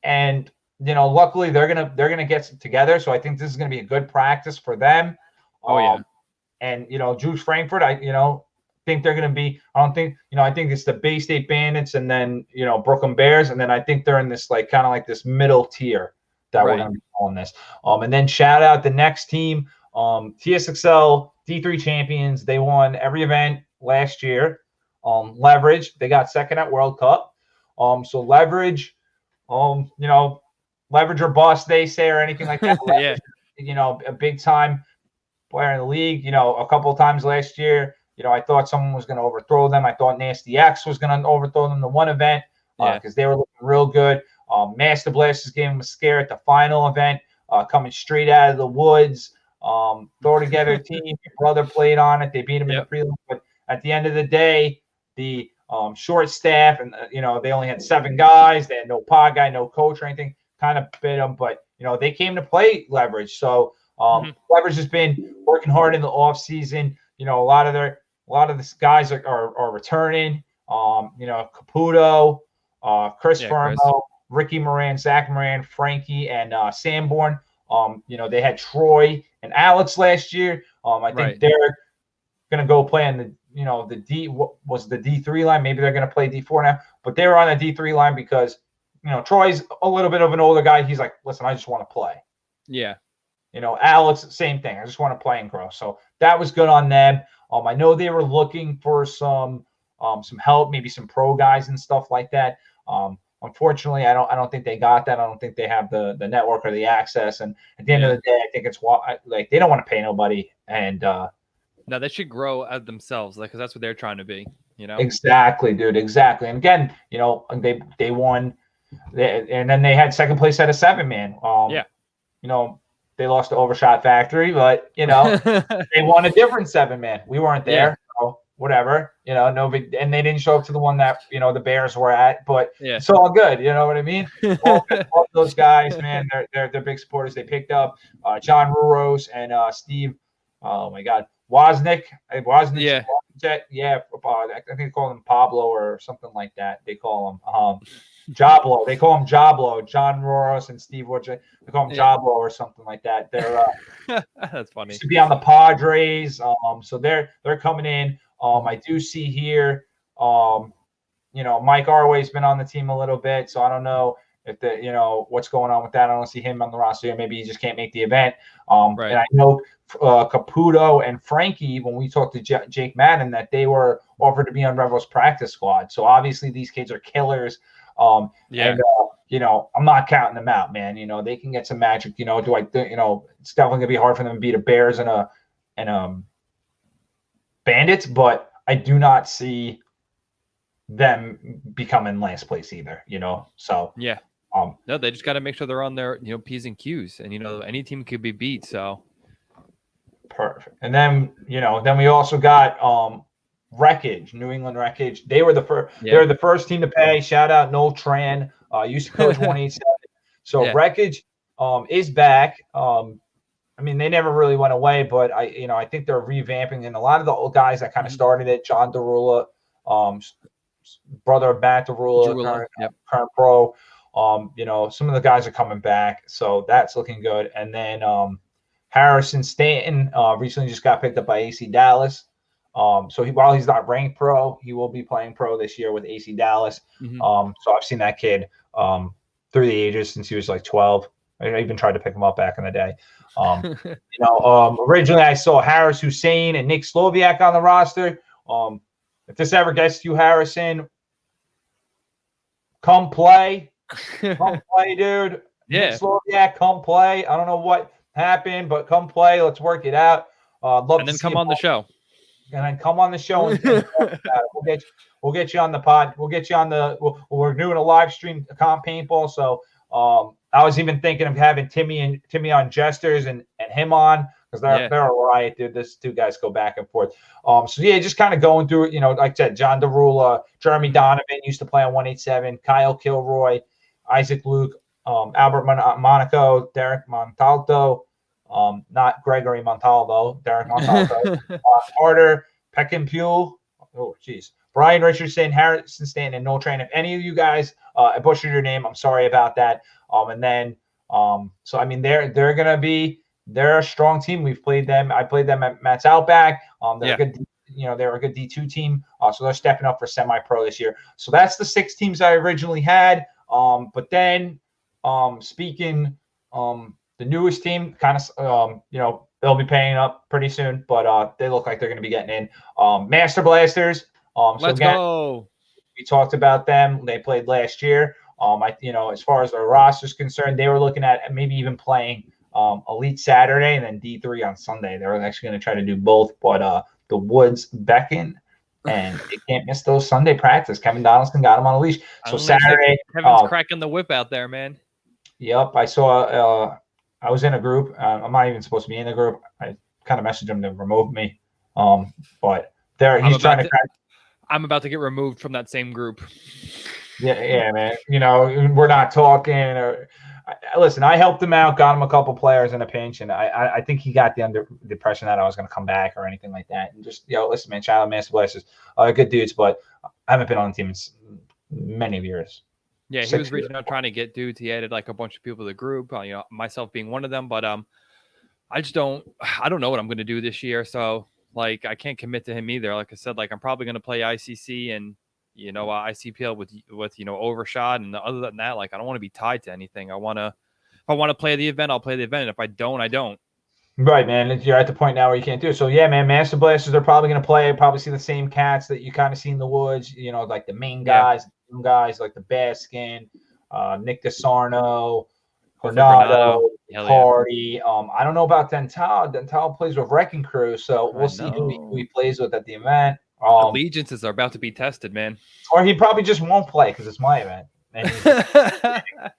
And luckily they're gonna get together. So I think this is going to be a good practice for them. And Droogs Frankfurt, I think they're going to be. I think it's the Bay State Bandits and then Brooklyn Bears, and then I think they're in this kind of this middle tier that we're going to be calling this. And then shout out the next team, TSXL D3 champions. They won every event last year. Leverage, they got second at World Cup. So Leverage, Leverage or bust, they say, or anything like that. Leverage, a big time player in the league. A couple of times last year, I thought someone was going to overthrow them. I thought Nasty X was going to overthrow them the one event because they were looking real good. Master Blasters gave him a scare at the final event, coming straight out of the woods. Throw together a team. Your brother played on it. They beat him in the prelim. But at the end of the day, the short staff and they only had 7 guys. They had no pod guy, no coach or anything. Kind of bit them, but they came to play Leverage. So Leverage has been working hard in the off season. A lot of these guys are returning. Caputo, Chris Fermo, Ricky Moran, Zach Moran, Frankie, and Sanborn. They had Troy and Alex last year. I think they're gonna go play in the the D3 line. Maybe they're gonna play D4 now, but they were on the D3 line because Troy's a little bit of an older guy. He's like, listen, I just want to play. Yeah. Alex, same thing. I just want to play and grow. So that was good on them. I know they were looking for some help, maybe some pro guys and stuff like that. Unfortunately, I don't think they got that. I don't think they have the network or the access. And at the end of the day, I think it's they don't want to pay nobody. And no, they should grow out themselves, because that's what they're trying to be. Exactly, dude. Exactly. And again, they won, and then they had second place at a 7-man. They lost to Overshot Factory, but they won a different 7-man. We weren't there. So whatever, no big, and they didn't show up to the one that, the Bears were at, but Yeah. it's all good. You know what I mean? All good. Love those guys, man. They're big supporters. They picked up John Ruros and Steve. Oh my God, Wozniak. Yeah. Yeah. I think they call him Pablo or something like that. They call him Jablo. They call him Jablo. John Ruros and Steve Wojcik. They call him Jablo or something like that. They're that's funny. Used to be on the Padres. So they're coming in. I do see here, Mike Arway's been on the team a little bit, so I don't know if what's going on with that. I don't see him on the roster. Maybe he just can't make the event. Right. And I know Caputo and Frankie, when we talked to Jake Madden, that they were offered to be on Rebels practice squad. So obviously these kids are killers. And I'm not counting them out, man. They can get some magic. It's definitely gonna be hard for them to beat a Bears and Bandits, but I do not see them becoming last place either. So yeah. No, they just got to make sure they're on their P's and Q's, and any team could be beat. So perfect. And then then we also got Wreckage, New England Wreckage. They were the first. Yeah. They're the first team to pay. Shout out Noel Tran. Used to coach 187. So Wreckage is back. They never really went away, but I think they're revamping, and a lot of the old guys that kind of started it, John Derula, brother of Matt Derula, current pro. Some of the guys are coming back, so that's looking good. And then Harrison Stanton recently just got picked up by AC Dallas. So while he's not ranked pro, he will be playing pro this year with AC Dallas. So I've seen that kid through the ages since he was like 12. I even tried to pick him up back in the day. Originally I saw Harris Hussein and Nick Sloviak on the roster. If this ever gets to you, Harrison, come play. Come play, dude. Yeah. Nick Sloviak, come play. I don't know what happened, but come play. Let's work it out. And then come on the show. And then come on the show and talk about it. We'll get you on the pod. We'll get you on the. We're doing a live stream comp paintball. So I was even thinking of having Timmy on Jesters and him on, because they're a riot, dude. These two guys go back and forth. Just kind of going through it. Like I said, John Derula, Jeremy Donovan used to play on 187, Kyle Kilroy, Isaac Luke, Albert Monaco, Derek Montalto. Not Gregory Montalvo, Derek Montalto, Carter Peckinpule. Oh, geez. Brian Richardson, Harrison Stanton, and Noel Tran. If any of you guys I butchered your name, I'm sorry about that. They're a strong team. We've played them. I played them at Matt's Outback. They're a good, they're a good D2 team. So they're stepping up for semi-pro this year. So that's the 6 teams I originally had. But then speaking, the newest team kind of, they'll be paying up pretty soon, but they look like they're going to be getting in. Master Blasters. Let's go. We talked about them. They played last year. As far as their roster is concerned, they were looking at maybe even playing Elite Saturday and then D3 on Sunday. They were actually going to try to do both, but the Woods beckon, and they can't miss those Sunday practice. Kevin Donaldson got him on a leash. So Saturday, Kevin's cracking the whip out there, man. Yep, I saw. I was in a group. I'm not even supposed to be in the group. I kind of messaged him to remove me. But he's trying to crack. I'm about to get removed from that same group. Yeah, man. We're not talking. Listen, I helped him out, got him a couple players in a pinch, and I think he got the impression that I was going to come back or anything like that. And just, listen, man, shout out Master Blasters, good dudes, but I haven't been on the team in many years. Yeah, he was reaching out trying to get dudes. He added like a bunch of people to the group, myself being one of them. But I don't know what I'm going to do this year. So like I can't commit to him either. Like I said, like I'm probably going to play ICC and ICPL with Overshot, and other than that, like I don't want to be tied to anything. If I want to play the event, I'll play the event. And if I don't, I don't. Right, man. You're at the point now where you can't do it. So yeah, man, Master Blasters are probably going to play. Probably see the same cats that you kind of see in the woods. Like the main guys, like the Baskin, Nick DeSarno, Hernado, Party. I don't know about Dental. Dental plays with Wrecking Crew, so we'll see who he plays with at the event. Allegiances are about to be tested, man. Or he probably just won't play because it's my event. And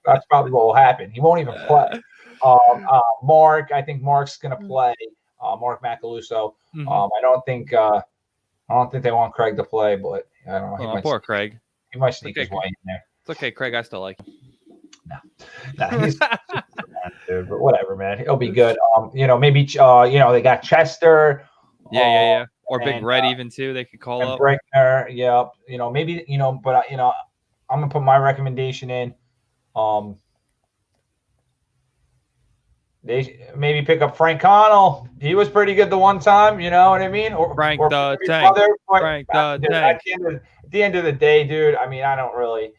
that's probably what will happen. He won't even play. Mark, I think Mark's going to play. Mark Macaluso. I don't think I don't think they want Craig to play, but I don't know. Oh, poor Craig. He might sneak Okay, his way in there. It's okay, Craig. I still like him. Nah, he's dude, but whatever, man. He'll be good. Maybe they got Chester. Yeah. Or Big and, Red even too. They could call up. Brickner, yeah. Maybe but I'm gonna put my recommendation in. They maybe pick up Frank Connell. He was pretty good the one time, you know what I mean? Frank the Tank. Frank the Tank. At the end of the day, dude, I mean, I don't really.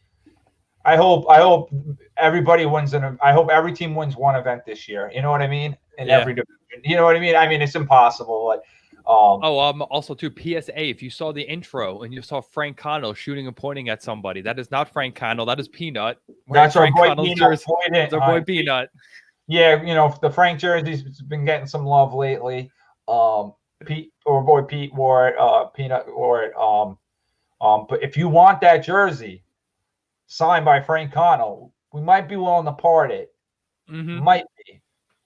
I hope everybody wins I hope every team wins one event this year. You know what I mean? In every division. You know what I mean? I mean, it's impossible, but also too, PSA, if you saw the intro and you saw Frank Connell shooting and pointing at somebody, that is not Frank Connell, that is Peanut. That's our boy Peanut. That's our boy Peanut. Yeah, the Frank jersey's been getting some love lately. Pete wore it, Peanut wore it. But if you want that jersey signed by Frank Connell, we might be willing to part it. Mm-hmm. Might be.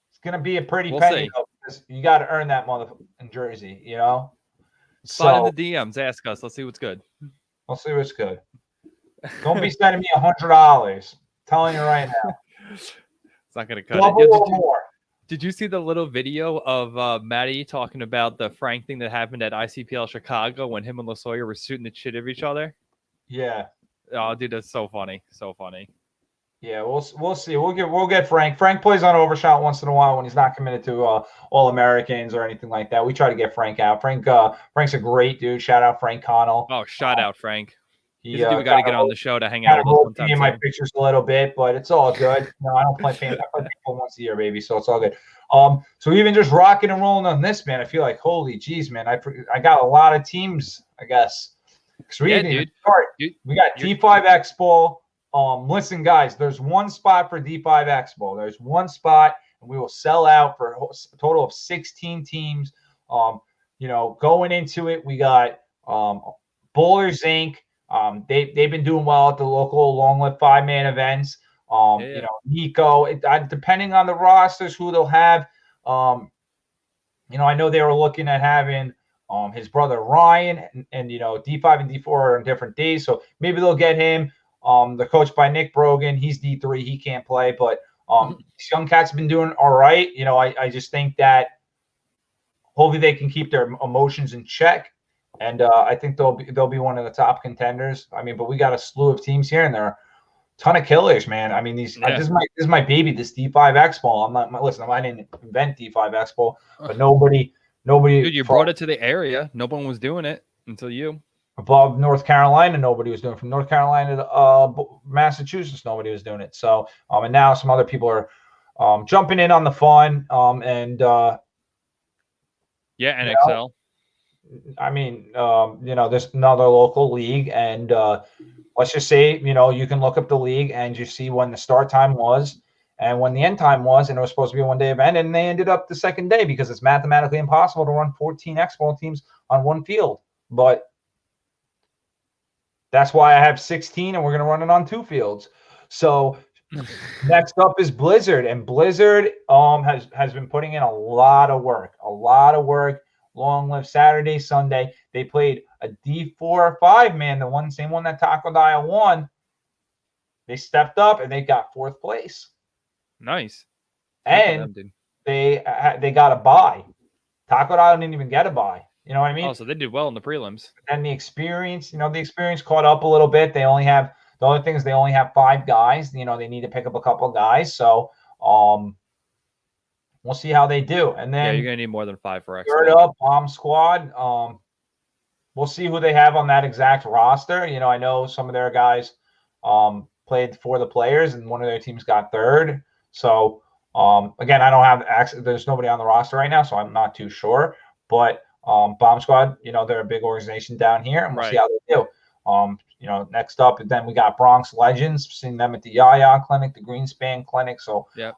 It's gonna be a pretty penny though, because you got to earn that motherfucking jersey, you know. Slide in the DMs, ask us. Let's see what's good. We'll see what's good. Don't be sending me $100. Telling you right now. It's not gonna cut it. Did you see the little video of Maddie talking about the Frank thing that happened at ICPL Chicago when him and LaSawyer were shooting the shit of each other? Yeah. Oh, dude, that's so funny. So funny. Yeah, we'll see. We'll get Frank. Frank plays on Overshot once in a while when he's not committed to All Americans or anything like that. We try to get Frank out. Frank's a great dude. Shout out Frank Connell. Oh, shout out Frank. He's a dude we got to get on the show to hang out with us one time. My pictures a little bit, but it's all good. No, I don't play paintball. I play paintball once a year, baby, so it's all good. So even just rocking and rolling on this, man, I feel like holy jeez, man, I got a lot of teams, I guess. We got D5X Bowl. Listen, guys, there's one spot for D5X Bowl. There's one spot, and we will sell out for a total of 16 teams. Going into it, we got Bowlers Inc. They've been doing well at the local long live 5-man events. Nico, depending on the rosters, who they'll have. I know they were looking at having his brother Ryan, and D5 and D4 are on different days, so maybe they'll get him. They're coached by Nick Brogan. He's D3. He can't play, but these young cats have been doing all right. I just think that hopefully they can keep their emotions in check, and I think they'll be one of the top contenders. I mean, but we got a slew of teams here, and there are a ton of killers, man. I mean, this is my baby, this D5X Bowl. I didn't invent D5X Bowl, but nobody. Dude, you brought it to the area. No one was doing it until you. Above North Carolina, nobody was doing it. From North Carolina to Massachusetts, nobody was doing it. So, and now some other people are jumping in on the fun. NXL. I mean, there's another local league, and let's just say, you can look up the league and you see when the start time was and when the end time was, and it was supposed to be a one-day event, and they ended up the second day because it's mathematically impossible to run 14 X-Ball teams on one field. But that's why I have 16, and we're going to run it on 2 fields. So next up is Blizzard, and Blizzard has been putting in a lot of work. Long live Saturday, Sunday. They played a D4 5-man, the same one that Taco Dial won. They stepped up and they got 4th place. Nice. And they got a bye. Taco Dial didn't even get a bye. You know what I mean? Oh, so they did well in the prelims. And the experience caught up a little bit. The only thing is they only have 5 guys. They need to pick up a couple of guys. So we'll see how they do. And then you're gonna need more than 5 for X. Third up, Bomb Squad. We'll see who they have on that exact roster. I know some of their guys played for the players, and one of their teams got 3rd. So again, I don't have access. There's nobody on the roster right now, so I'm not too sure. But Bomb Squad, they're a big organization down here, and we'll see how they do. Next up, then we got Bronx Legends. Seeing them at the Yaya Clinic, the Greenspan Clinic. So a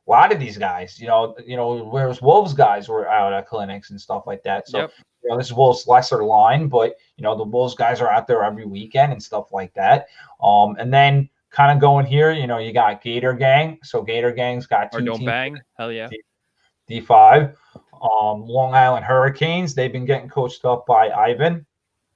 lot of these guys, whereas Wolves guys were out at clinics and stuff like that. So this is Wolves' lesser line, but the Wolves guys are out there every weekend and stuff like that. And then kind of going here, you got Gator Gang. So Gator Gang's got 2 or Don't teams. Bang, hell yeah. D5. Long Island Hurricanes, they've been getting coached up by Ivan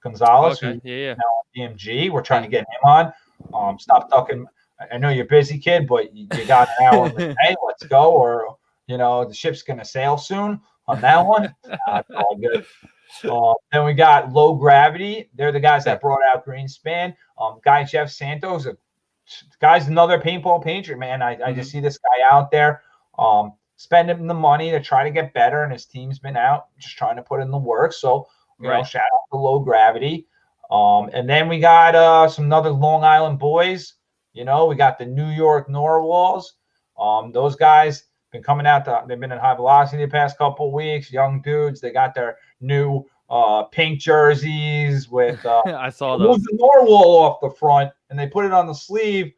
Gonzalez, Okay. who's Yeah. now on BMG. We're trying to get him on. Stop talking. I know you're busy, kid, but you got an hour in the day. Let's go, or the ship's gonna sail soon on that one. It's all good. Then we got Low Gravity. They're the guys that brought out Greenspan. Guy Jeff Santos, guy's another paintball painter, man. I just see this guy out there spending the money to try to get better, and his team's been out just trying to put in the work. So, shout out to Low Gravity. And then we got some other Long Island boys. We got the New York Norwalls. Those guys been coming out. They've been in high velocity the past couple of weeks. Young dudes. They got their new pink jerseys with I saw those. the Norwal off the front, and they put it on the sleeve.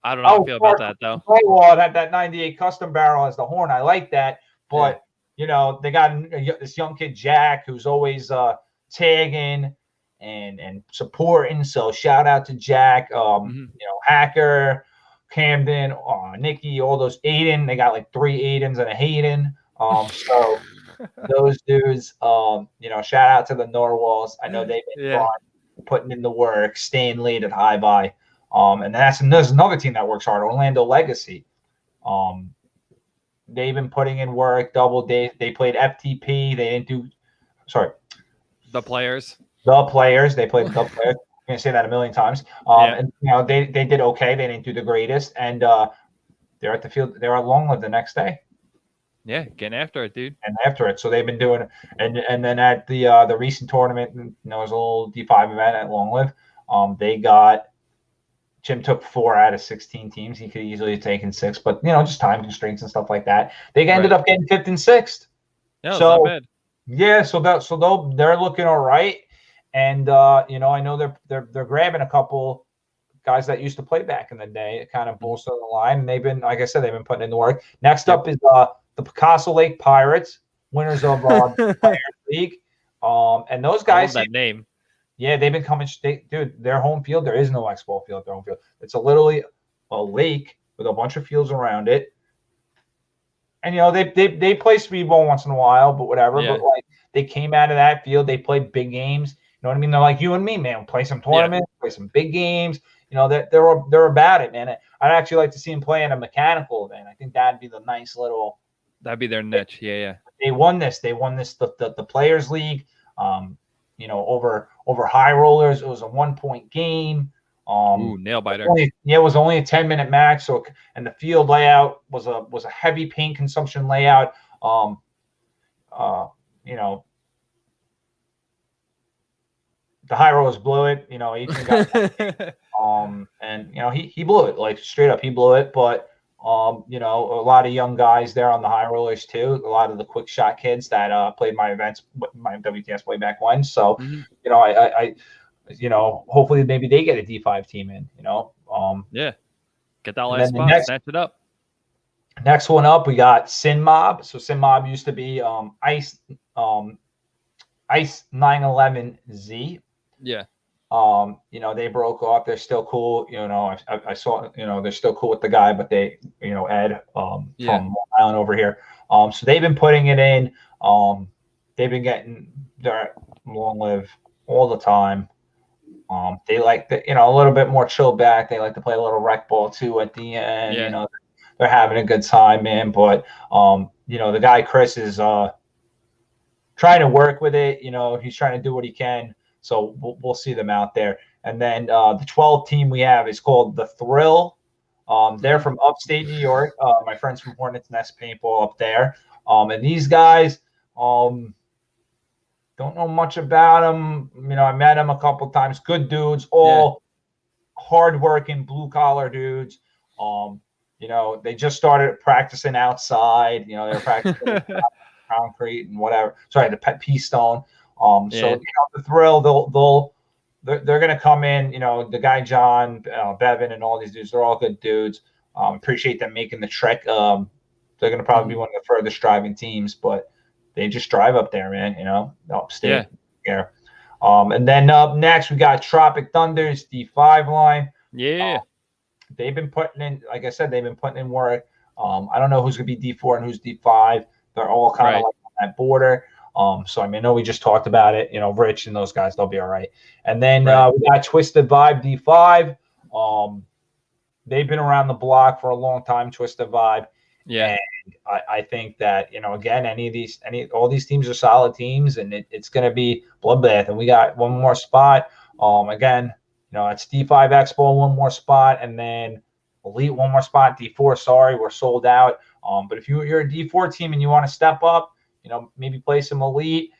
I don't know how I feel about that though. Norwal had that 98 custom barrel as the horn. I like that, but they got this young kid Jack who's always tagging and supporting. So shout out to Jack. Hacker, Camden, Nikki, all those Aiden. They got like 3 Aidens and a Hayden. So those dudes, shout out to the Norwalls. I know they've been fun, putting in the work, staying late at High Buy. And there's another team that works hard, Orlando Legacy. They've been putting in work, double days. They played FTP. They didn't do, the players. They played the players. I'm going to say that a million times. And they did okay. They didn't do the greatest. And they're at the field. They're at Long Live the next day. Yeah, getting after it, dude. And after it, so they've been doing, and then at the recent tournament, it was a little D5 event at Long Live. They got. Jim took 4 out of 16 teams. He could easily have taken 6, but just time constraints and stuff like that. They ended up getting 5th and 6th. Yeah, so not bad. Yeah, so they're looking all right, and I know they're grabbing a couple guys that used to play back in the day, kind of bolster the line, and they've been, like I said, they've been putting in the work. Next up is the Picasso Lake Pirates, winners of the Pirates League, and those guys. I love that name. Yeah, they've been coming. Dude, their home field, there is no X-ball field at their home field. It's literally a lake with a bunch of fields around it. And, they play speedball once in a while, but whatever. Yeah. But, they came out of that field. They played big games. You know what I mean? They're like you and me, man. Play some tournaments, play some big games. They're about it, man. I'd actually like to see them play in a mechanical event. I think that'd be the nice little. That'd be their niche. Yeah. They won this. The Players League. Over high rollers. It was a 1-point game. Nail biter. It was only a 10-minute match. So, and the field layout was a heavy paint consumption layout. The high rollers blew it. Ethan got and he blew it, like straight up. He blew it, but a lot of young guys there on the high rollers too. A lot of the quick shot kids that played my events, my WTS way back when. So, I hopefully maybe they get a D5 team in. Get that last spot, snatch it up. Next one up, we got Sin Mob. So Sin Mob used to be Ice 911Z. Yeah. They broke off. They're still cool. I saw, they're still cool with the guy, but they, Ed, from Long Island over here. So they've been putting it in. They've been getting their Long Live all the time. They like a little bit more chill back. They like to play a little rec ball too at the end. Yeah. They're having a good time, man. But, the guy, Chris, is trying to work with it. He's trying to do what he can. So we'll see them out there. And then the 12 team we have is called The Thrill. They're from upstate New York. My friends from Hornets Nest Paintball up there. And these guys, don't know much about them. I met them a couple times. Good dudes, all hardworking blue-collar dudes. They just started practicing outside. They were practicing concrete and whatever. Sorry, the pea stone. So The Thrill, they're going to come in. The guy John, Bevan, and all these dudes, they're all good dudes. Appreciate them making the trek. They're going to probably be one of the furthest driving teams, but they just drive up there, man. Upstate. Yeah. And then up next we got Tropic Thunders D5 line. Yeah. They've been putting in, like I said, they've been putting in work. I don't know who's going to be D4 and who's D5. They're all kind of Right. like on that border. So I mean, I know we just talked about it. Rich and those guys, they'll be all right. And then Right. we got Twisted Vibe D5. They've been around the block for a long time. Twisted Vibe. Yeah. And I think that again, all these teams are solid teams, and it's going to be bloodbath. And we got one more spot. Again, it's D5 Expo, one more spot, and then Elite, one more spot. D4, sorry, we're sold out. But if you're a D4 team and you want to step up, maybe play some Elite.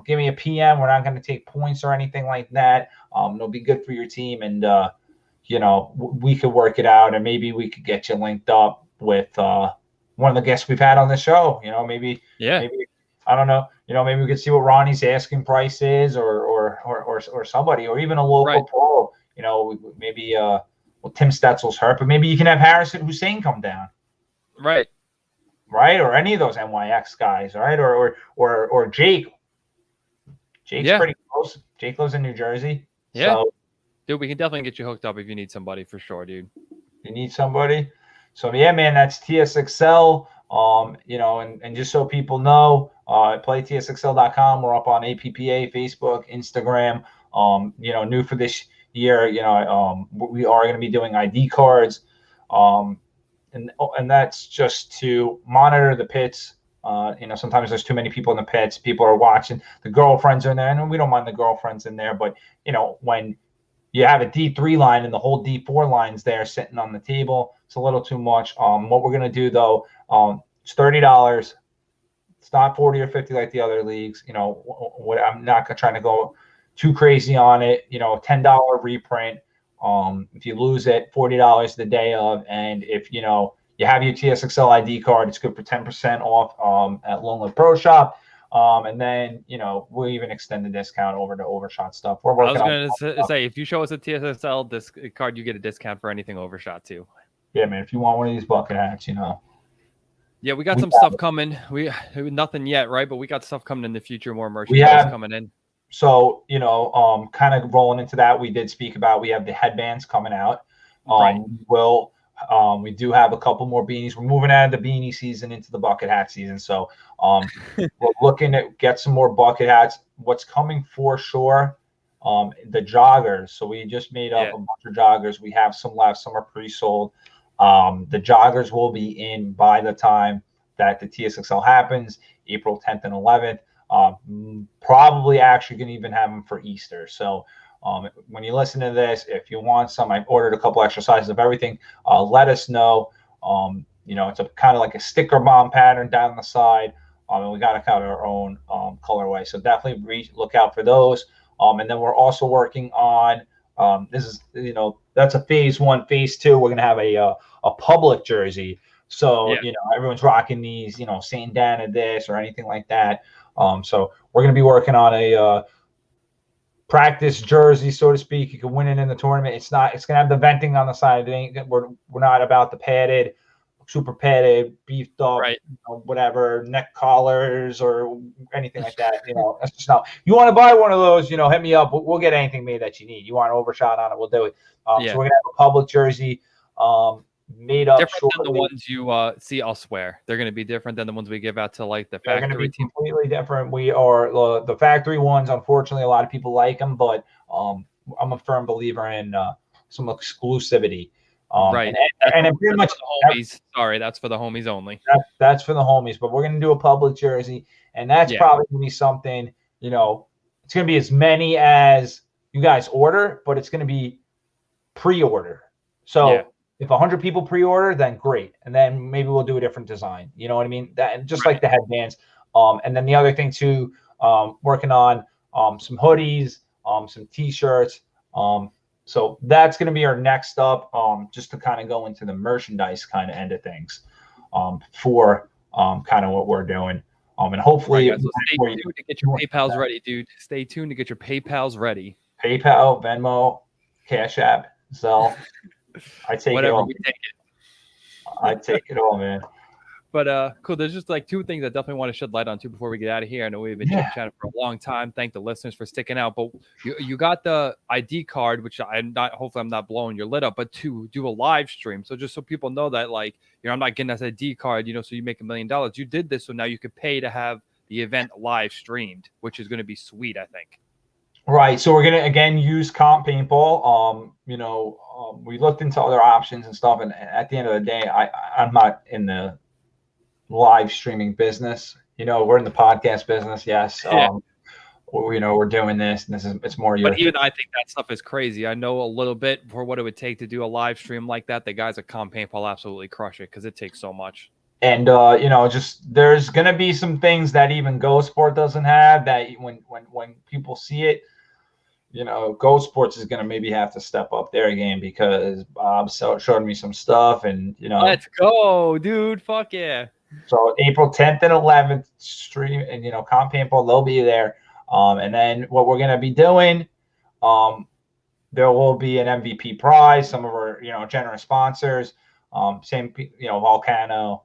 Give me a PM. We're not going to take points or anything like that. It'll be good for your team, and we could work it out, and maybe we could get you linked up with one of the guests we've had on the show. Maybe I don't know. Maybe we could see what Ronnie's asking price is, or somebody, or even a local pro. Maybe Tim Stetzel's hurt, but maybe you can have Harrison Hussein come down. Right. Or any of those NYX guys, right? Or Jake. Jake's pretty close. Jake lives in New Jersey. Yeah. So, dude, we can definitely get you hooked up if you need somebody for sure, dude. You need somebody. So yeah, man, that's TSXL. And just so people know, playtsxl.com. We're up on APPA, Facebook, Instagram. New for this year, we are going to be doing ID cards. And that's just to monitor the pits. Sometimes there's too many people in the pits. People are watching. The girlfriends are in there, and we don't mind the girlfriends in there. But when you have a D3 line and the whole D4 line's there sitting on the table, it's a little too much. What we're gonna do though, it's $30. It's not 40 or 50 like the other leagues. I'm not trying to go too crazy on it. $10 reprint. If you lose it, $40 the day of, and if you have your TSXL ID card, it's good for 10% off at Lone Live Pro Shop. And then we'll even extend the discount over to Overshot stuff. We're working. I was going to say, if you show us a TSXL this card, you get a discount for anything Overshot too. Yeah, man. If you want one of these bucket hats, Yeah, we got some stuff coming. We nothing yet, right? But we got stuff coming in the future. More merchandise coming in. So kind of rolling into that, we did speak about. We have the headbands coming out. Right. We do have a couple more beanies. We're moving out of the beanie season into the bucket hat season. So we're looking to get some more bucket hats. What's coming for sure, the joggers. So we just made up a bunch of joggers. We have some left. Some are pre-sold. The joggers will be in by the time that the TSXL happens, April 10th and 11th. Probably actually going to even have them for Easter. So when you listen to this, if you want some, I've ordered a couple extra sizes of everything. Let us know. It's a kind of like a sticker bomb pattern down the side. And we got our own colorway. So definitely look out for those. And then we're also working on this is that's a phase 1. Phase 2, we're gonna have a public jersey. So everyone's rocking these Sandana this or anything like that. So we're gonna be working on a practice jersey, so to speak. You can win it in the tournament. It's gonna have the venting on the side. We're not about the padded, super padded, beefed up, whatever neck collars or anything like that. That's just not. You want to buy one of those? Hit me up. We'll get anything made that you need. You want an Overshot on it? We'll do it. So we're gonna have a public jersey made up. Different than the ones you see elsewhere. They're going to be different than the ones we give out to like the factory. They're going to be completely different. We are the factory ones. Unfortunately, a lot of people like them, but I'm a firm believer in some exclusivity. Right. And pretty much the homies. Sorry, that's for the homies only. That's for the homies. But we're going to do a public jersey, and that's probably going to be something. It's going to be as many as you guys order, but it's going to be pre-order. So. If 100 people pre-order, then great. And then maybe we'll do a different design. You know what I mean? That just like the headbands. And then the other thing too, working on some hoodies, some t-shirts. So that's going to be our next up, just to kind of go into the merchandise kind of end of things for kind of what we're doing. And hopefully, so stay tuned to get your PayPals ready, dude. Stay tuned to get your PayPals ready. PayPal, Venmo, Cash App, Zelle. I take whatever it all. We take it. I take it all, man. Cool. There's just like two things I definitely want to shed light on too before we get out of here. I know we've been chit-chatting for a long time. Thank the listeners for sticking out. But you got the ID card, which hopefully I'm not blowing your lid up, but to do a live stream. So just so people know that, like, I'm not getting this ID card, so you make $1 million. You did this, so now you could pay to have the event live streamed, which is going to be sweet, I think. Right. So we're gonna again use comp paintball. We looked into other options and stuff, and at the end of the day, I'm not in the live streaming business. We're in the podcast business. Yes. Yeah. We're doing this, and it's more your. But even I think that stuff is crazy. I know a little bit for what it would take to do a live stream like that. The guys at Comp Paintball absolutely crush it because it takes so much. And just there's gonna be some things that even Go Sport doesn't have. That when people see it, Go Sports is gonna maybe have to step up their game because Bob showed me some stuff, and Let's go, dude. Fuck yeah. So April 10th and 11th stream, and Comp Paintball, they'll be there. And then what we're gonna be doing, there will be an MVP prize. Some of our generous sponsors, same Vulcano,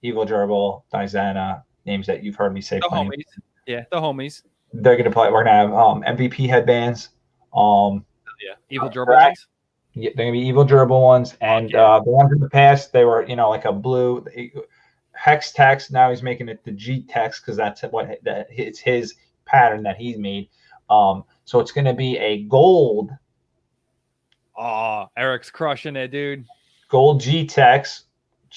Evil Gerbil, Dizana, names that you've heard me say. The homies. Yeah, the homies. They're gonna play. We're gonna have MVP headbands. Evil Gerbil ones. Yeah, they're gonna be Evil Gerbil ones, and the ones in the past they were like a blue hex text. Now he's making it the G text because that's it's his pattern that he's made. So it's gonna be a gold. Oh, Eric's crushing it, dude. Gold G text,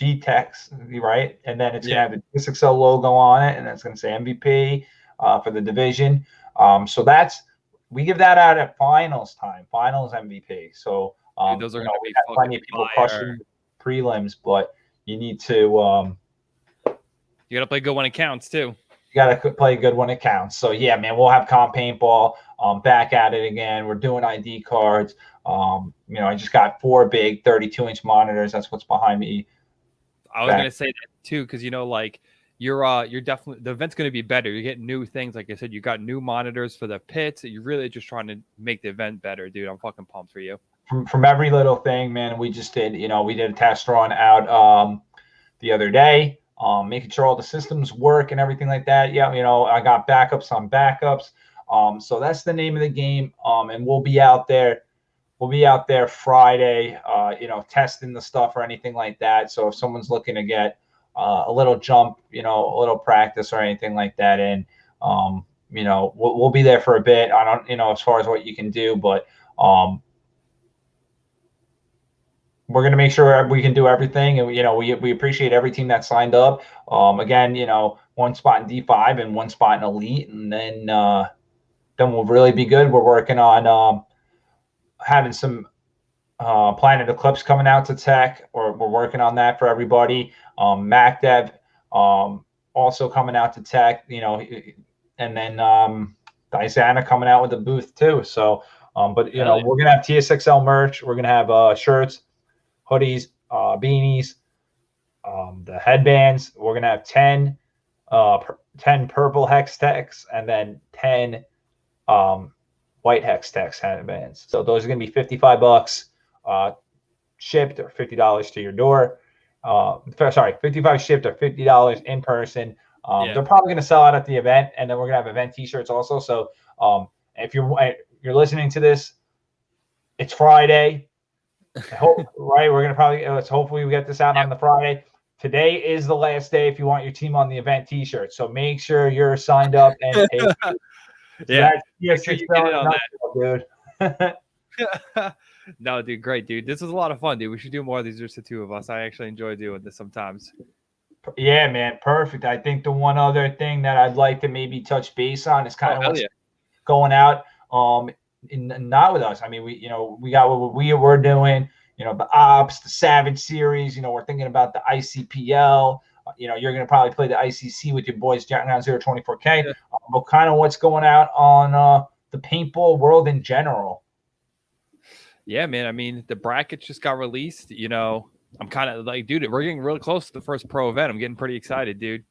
right? And then it's gonna have the TSXL logo on it, and it's gonna say MVP for the division. So we give that out at finals time, finals MVP. So dude, those are gonna be plenty of people crushing prelims, but you need to you gotta play good when it counts too. You gotta play good when it counts. So yeah, man, we'll have Comp Paintball back at it again. We're doing ID cards. I just got 4 big 32-inch monitors. That's what's behind me. I was gonna say that too, because you're definitely, the event's gonna be better. You're getting new things, like I said. You got new monitors for the pits. You're really just trying to make the event better, dude. I'm fucking pumped for you. From every little thing, man. We just did, we did a test run out the other day, making sure all the systems work and everything like that. Yeah, I got backups on backups. So that's the name of the game. And we'll be out there. We'll be out there Friday, testing the stuff or anything like that. So if someone's looking to get a little jump, a little practice or anything like that in, we'll be there for a bit. I don't, as far as what you can do, but we're going to make sure we can do everything. And, we appreciate every team that signed up. Again, 1 spot in D5 and 1 spot in Elite. And then we'll really be good. We're working on having some Planet Eclipse coming out to tech, or we're working on that for everybody. MacDev also coming out to tech, and then Dizana coming out with a booth too. So, but we're gonna have TSXL merch. We're gonna have shirts, hoodies, beanies, the headbands. We're gonna have 10 purple hex techs, and then 10 white hex text headbands. So those are going to be $55 shipped, or $50 to your door. Sorry, $55 shipped or $50 in person. They're probably going to sell out at the event, and then we're going to have event t-shirts also. So if you're listening to this, it's Friday. Right? We're going to probably hopefully we get this out on the Friday. Today is the last day if you want your team on the event t-shirt. So make sure you're signed up and paid. Yeah, make sure you get it on that, dude. No, dude, great, dude. This was a lot of fun, dude. We should do more of these, just the two of us. I actually enjoy doing this sometimes. Yeah, man, perfect. I think the one other thing that I'd like to maybe touch base on is kind of what's going out. Not with us. I mean, we got what we were doing. The Ops, the Savage series. We're thinking about the ICPL. You're going to probably play the ICC with your boys, Ground 024K. Yeah. But kind of what's going out on the paintball world in general. Yeah, man. I mean, the brackets just got released. I'm kind of like, dude, we're getting really close to the first pro event. I'm getting pretty excited, dude.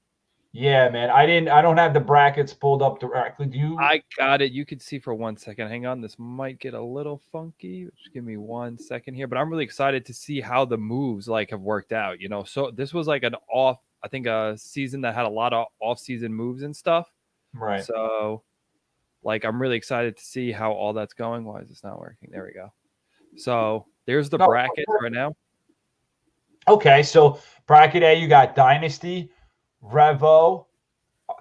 Yeah, man. I don't have the brackets pulled up directly. Do you? I got it. You can see for 1 second. Hang on. This might get a little funky. Just give me 1 second here. But I'm really excited to see how the moves have worked out. So this was like I think a season that had a lot of off-season moves and stuff. Right. So, like, I'm really excited to see how all that's going. Why is this not working? There we go. So there's the brackets right now. Okay, so bracket A, you got Dynasty, Revo,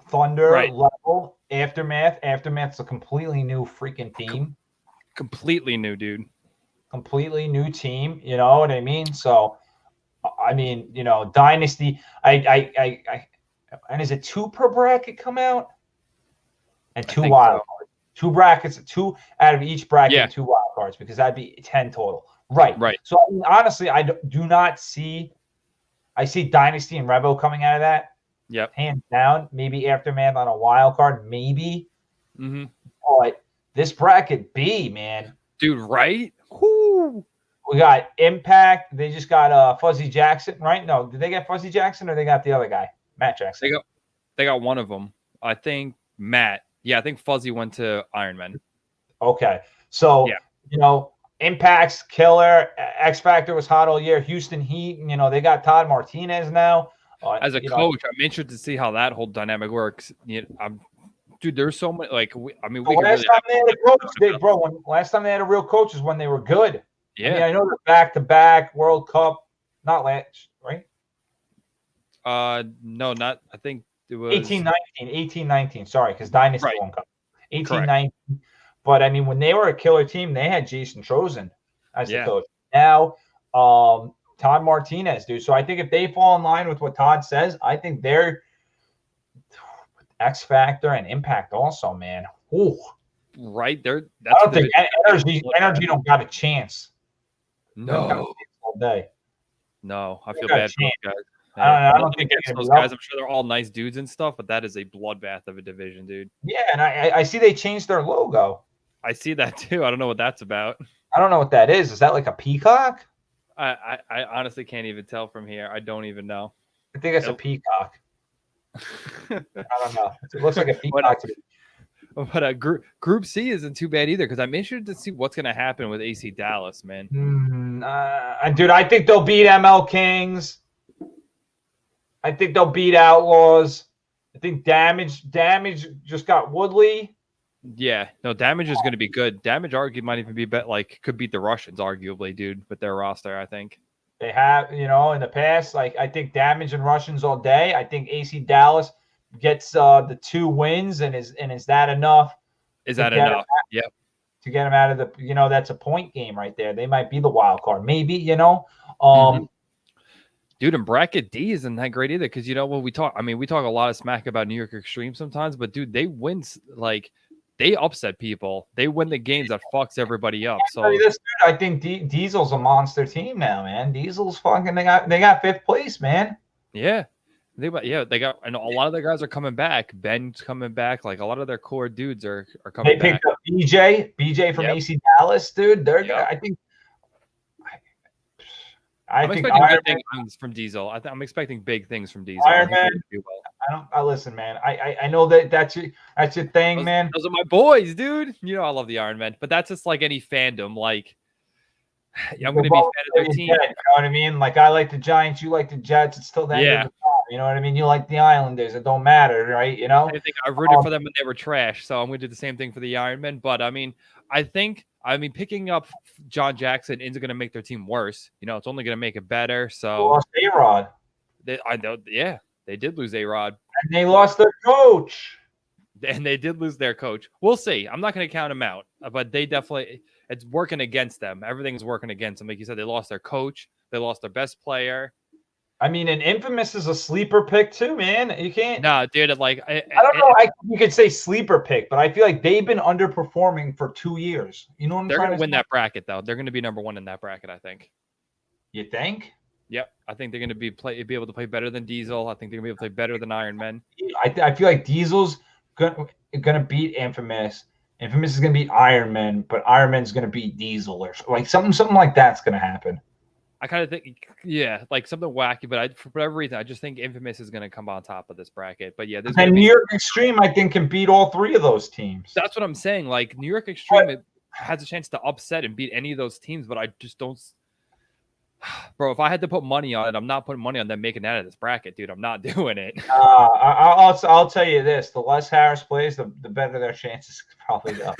Thunder, Level, Aftermath. Aftermath's a completely new freaking team. Completely new, dude. Completely new team. You know what I mean? So, I mean, you know, Dynasty. And is it 2 per bracket come out? And 2 wild cards. 2 brackets, 2 out of each bracket, 2 wild cards, because that'd be 10 total. Right. So, I mean, honestly, I do not see. I see Dynasty and Revo coming out of that. Yep. Hands down. Maybe Aftermath on a wild card. Maybe. Mm-hmm. But this bracket B, man. Dude, right? Whoo. We got Impact. They just got Fuzzy Jackson, right? No, did they get Fuzzy Jackson or they got the other guy, Matt Jackson? They got one of them. I think Matt. Yeah, I think Fuzzy went to Iron Man. Okay. So, you know, Impact's killer. X Factor was hot all year. Houston Heat, you know, they got Todd Martinez now. As a coach, I'm interested to see how that whole dynamic works. You know, dude, there's so many. Like, we last time they had a coach, last time they had a real coach is when they were good. Yeah, I mean, I know they're back-to-back World Cup, not last, right? No, not. I think it was 18-19. Sorry, because Dynasty won't come. 18-19. But I mean, when they were a killer team, they had Jason Trozen as the coach. Now, Todd Martinez, dude. So I think if they fall in line with what Todd says, I think they're X Factor and Impact also, man. Ooh. Right there. I don't think energy don't got a chance. No. All day. No, I feel bad for those guys. I don't think those guys. I'm sure they're all nice dudes and stuff, but that is a bloodbath of a division, dude. Yeah, and I see they changed their logo. I see that too. I don't know what that's about. I don't know what that is. Is that like a peacock? I honestly can't even tell from here. I don't even know. I think it's a peacock. I don't know. It looks like a peacock to me. But Group C isn't too bad either, because I'm interested to see what's going to happen with AC Dallas, man. Dude, I think they'll beat ML Kings. I think they'll beat Outlaws. I think Damage just got Woodley. Yeah, no, Damage is going to be good. Damage might even be like could beat the Russians, arguably, dude, with their roster. I think they have, you know, in the past. Like I think Damage and Russians all day. I think AC Dallas gets the 2 wins, and is that enough? Is that enough? Yep. To get them out of the, you know, that's a point game right there. They might be the wild card, maybe, you know. Dude, and bracket D isn't that great either, because you know when we talk a lot of smack about New York Extreme sometimes, but dude, they win, like they upset people. They win the games that fucks everybody up. So I think Diesel's a monster team now, man. Diesel's fucking they got 5th place, man. Yeah. They got, and a lot of their guys are coming back. Ben's coming back. Like a lot of their core dudes are coming back. They picked up BJ from AC Dallas, dude. I'm expecting good things from Diesel. I'm expecting big things from Diesel. Iron Man. I listen, man. I know that's your thing, man. Those are my boys, dude. You know I love the Iron Man, but that's just like any fandom. Like I'm going to be a fan of their team. You know what I mean? Like I like the Giants, you like the Jets. It's still that. Yeah. You know what I mean? You like the Islanders. It don't matter, right? You know. I think I rooted for them when they were trash, so I'm going to do the same thing for the Iron Man. But I mean, picking up John Jackson isn't going to make their team worse. You know, it's only going to make it better. So they lost A-Rod. I know. Yeah, they did lose A-Rod. And they lost their coach. And they did lose their coach. We'll see. I'm not going to count them out, but they definitely, it's working against them. Everything's working against them. Like you said, they lost their coach. They lost their best player. I mean, and Infamous is a sleeper pick too, man. You can't. No, dude. I don't know. You could say sleeper pick, but I feel like they've been underperforming for 2 years. You know what I'm They're trying going to win that bracket, though. They're going to be number 1 in that bracket, I think. You think? Yep. I think they're going to be able to play better than Diesel. I think they're going to be able to play better than Iron Man. I feel like Diesel's going to beat Infamous. Infamous is going to beat Iron Man, but Iron Man's going to beat Diesel, or like something like that's going to happen. I kind of think, yeah, like something wacky, but for whatever reason, I just think Infamous is going to come on top of this bracket. But yeah, and New York Extreme, I think, can beat all 3 of those teams. That's what I'm saying. Like New York Extreme has a chance to upset and beat any of those teams, but I just don't. Bro, if I had to put money on it, I'm not putting money on them making that out of this bracket, dude. I'm not doing it. I'll tell you this: the less Harris plays, the better their chances probably go.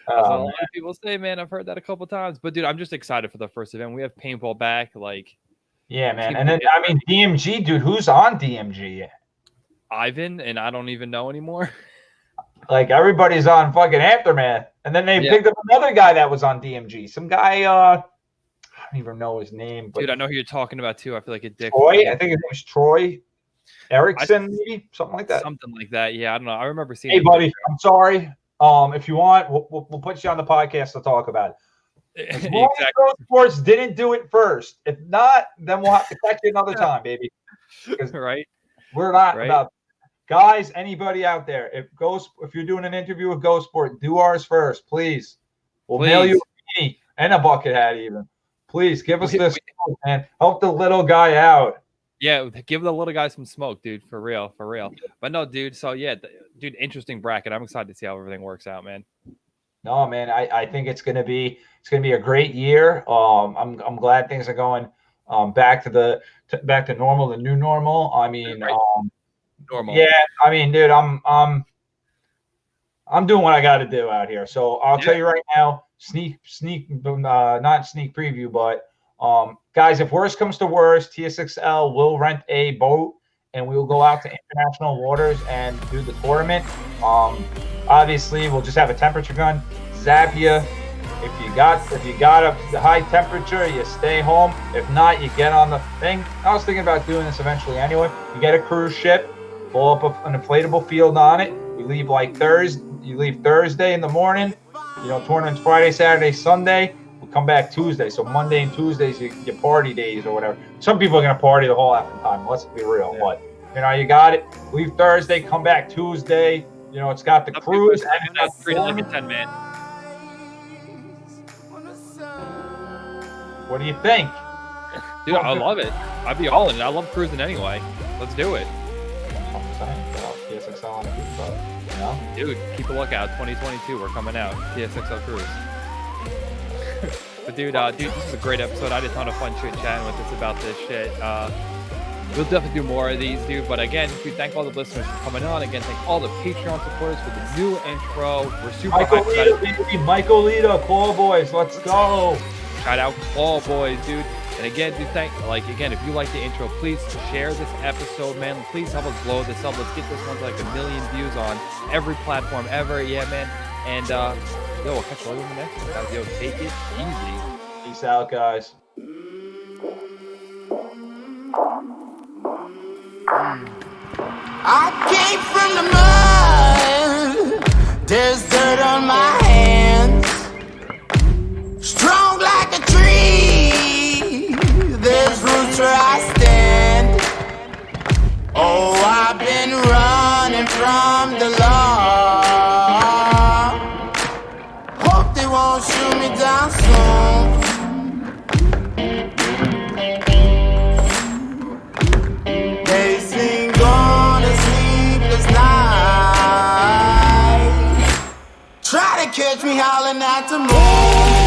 That's what a lot of people say, man. I've heard that a couple times. But dude, I'm just excited for the first event. We have paintball back. Like, yeah, man. And then I mean DMG, dude. Who's on DMG? Ivan, and I don't even know anymore. Like everybody's on fucking Aftermath, and then they picked up another guy that was on DMG. Some guy, I don't even know his name. But dude, I know who you're talking about too. I feel like a dick. Troy, I think his name was Troy Erickson, maybe something like that. Something like that. Yeah, I don't know. I remember seeing. Hey, buddy, I'm sorry. If you want, we'll put you on the podcast to talk about it. As long as Go Sports didn't do it first. If not, then we'll have to catch you another time, baby. Right. We're not about guys. Anybody out there? If you're doing an interview with Go Sport, do ours first, please. We'll mail you a beanie and a bucket hat, even. Please give us this, man. Help the little guy out. Yeah, give the little guy some smoke, dude. For real. But no, dude. So yeah, dude, interesting bracket. I'm excited to see how everything works out, man. No, man, I think it's gonna be a great year. I'm glad things are going back to normal, the new normal. I mean, normal. Yeah, I mean, dude, I'm doing what I got to do out here. So I'll tell you right now, not sneak preview, but guys, if worst comes to worst, TSXL will rent a boat and we will go out to international waters and do the tournament. Obviously, we'll just have a temperature gun, zap you. If you got a high temperature, you stay home. If not, you get on the thing. I was thinking about doing this eventually anyway. You get a cruise ship, blow up an inflatable field on it. We leave You leave Thursday in the morning. You know, tournament's Friday, Saturday, Sunday. We'll come back Tuesday. So Monday and Tuesdays, your party days or whatever. Some people are gonna party the whole effing time. Let's be real. Yeah. But you know, you got it. Leave Thursday, come back Tuesday. You know, it's got the cruise. And that's pretty like a 10 man. What do you think? Dude, I love it. I'd be all in it. I love cruising anyway. Let's do it. TSXL on a cruise boat, you know? Dude, keep a lookout. 2022, we're coming out. TSXL cruise. But dude, this is a great episode. I had a ton of fun chit-chatting with us about this shit. We'll definitely do more of these, dude. But again, we thank all the listeners for coming on. Again, thank all the Patreon supporters for the new intro. We're super hyped. Michael Lita, Claw Boys, let's go. Shout out Claw Boys, dude. And again, dude, if you like the intro, please share this episode, man. Please help us blow this up. Let's get this one to like 1 million views on every platform ever. Yeah, man. And we'll catch you all in the next one, guys. Yo, take it easy. Peace out, guys. I came from the mud. There's dirt on my hands. Strong like a tree. There's roots where I stand. Oh, I've been running from the law. Hope they won't shoot me down soon. They sing on a sleepless night. Try to catch me howling at the moon.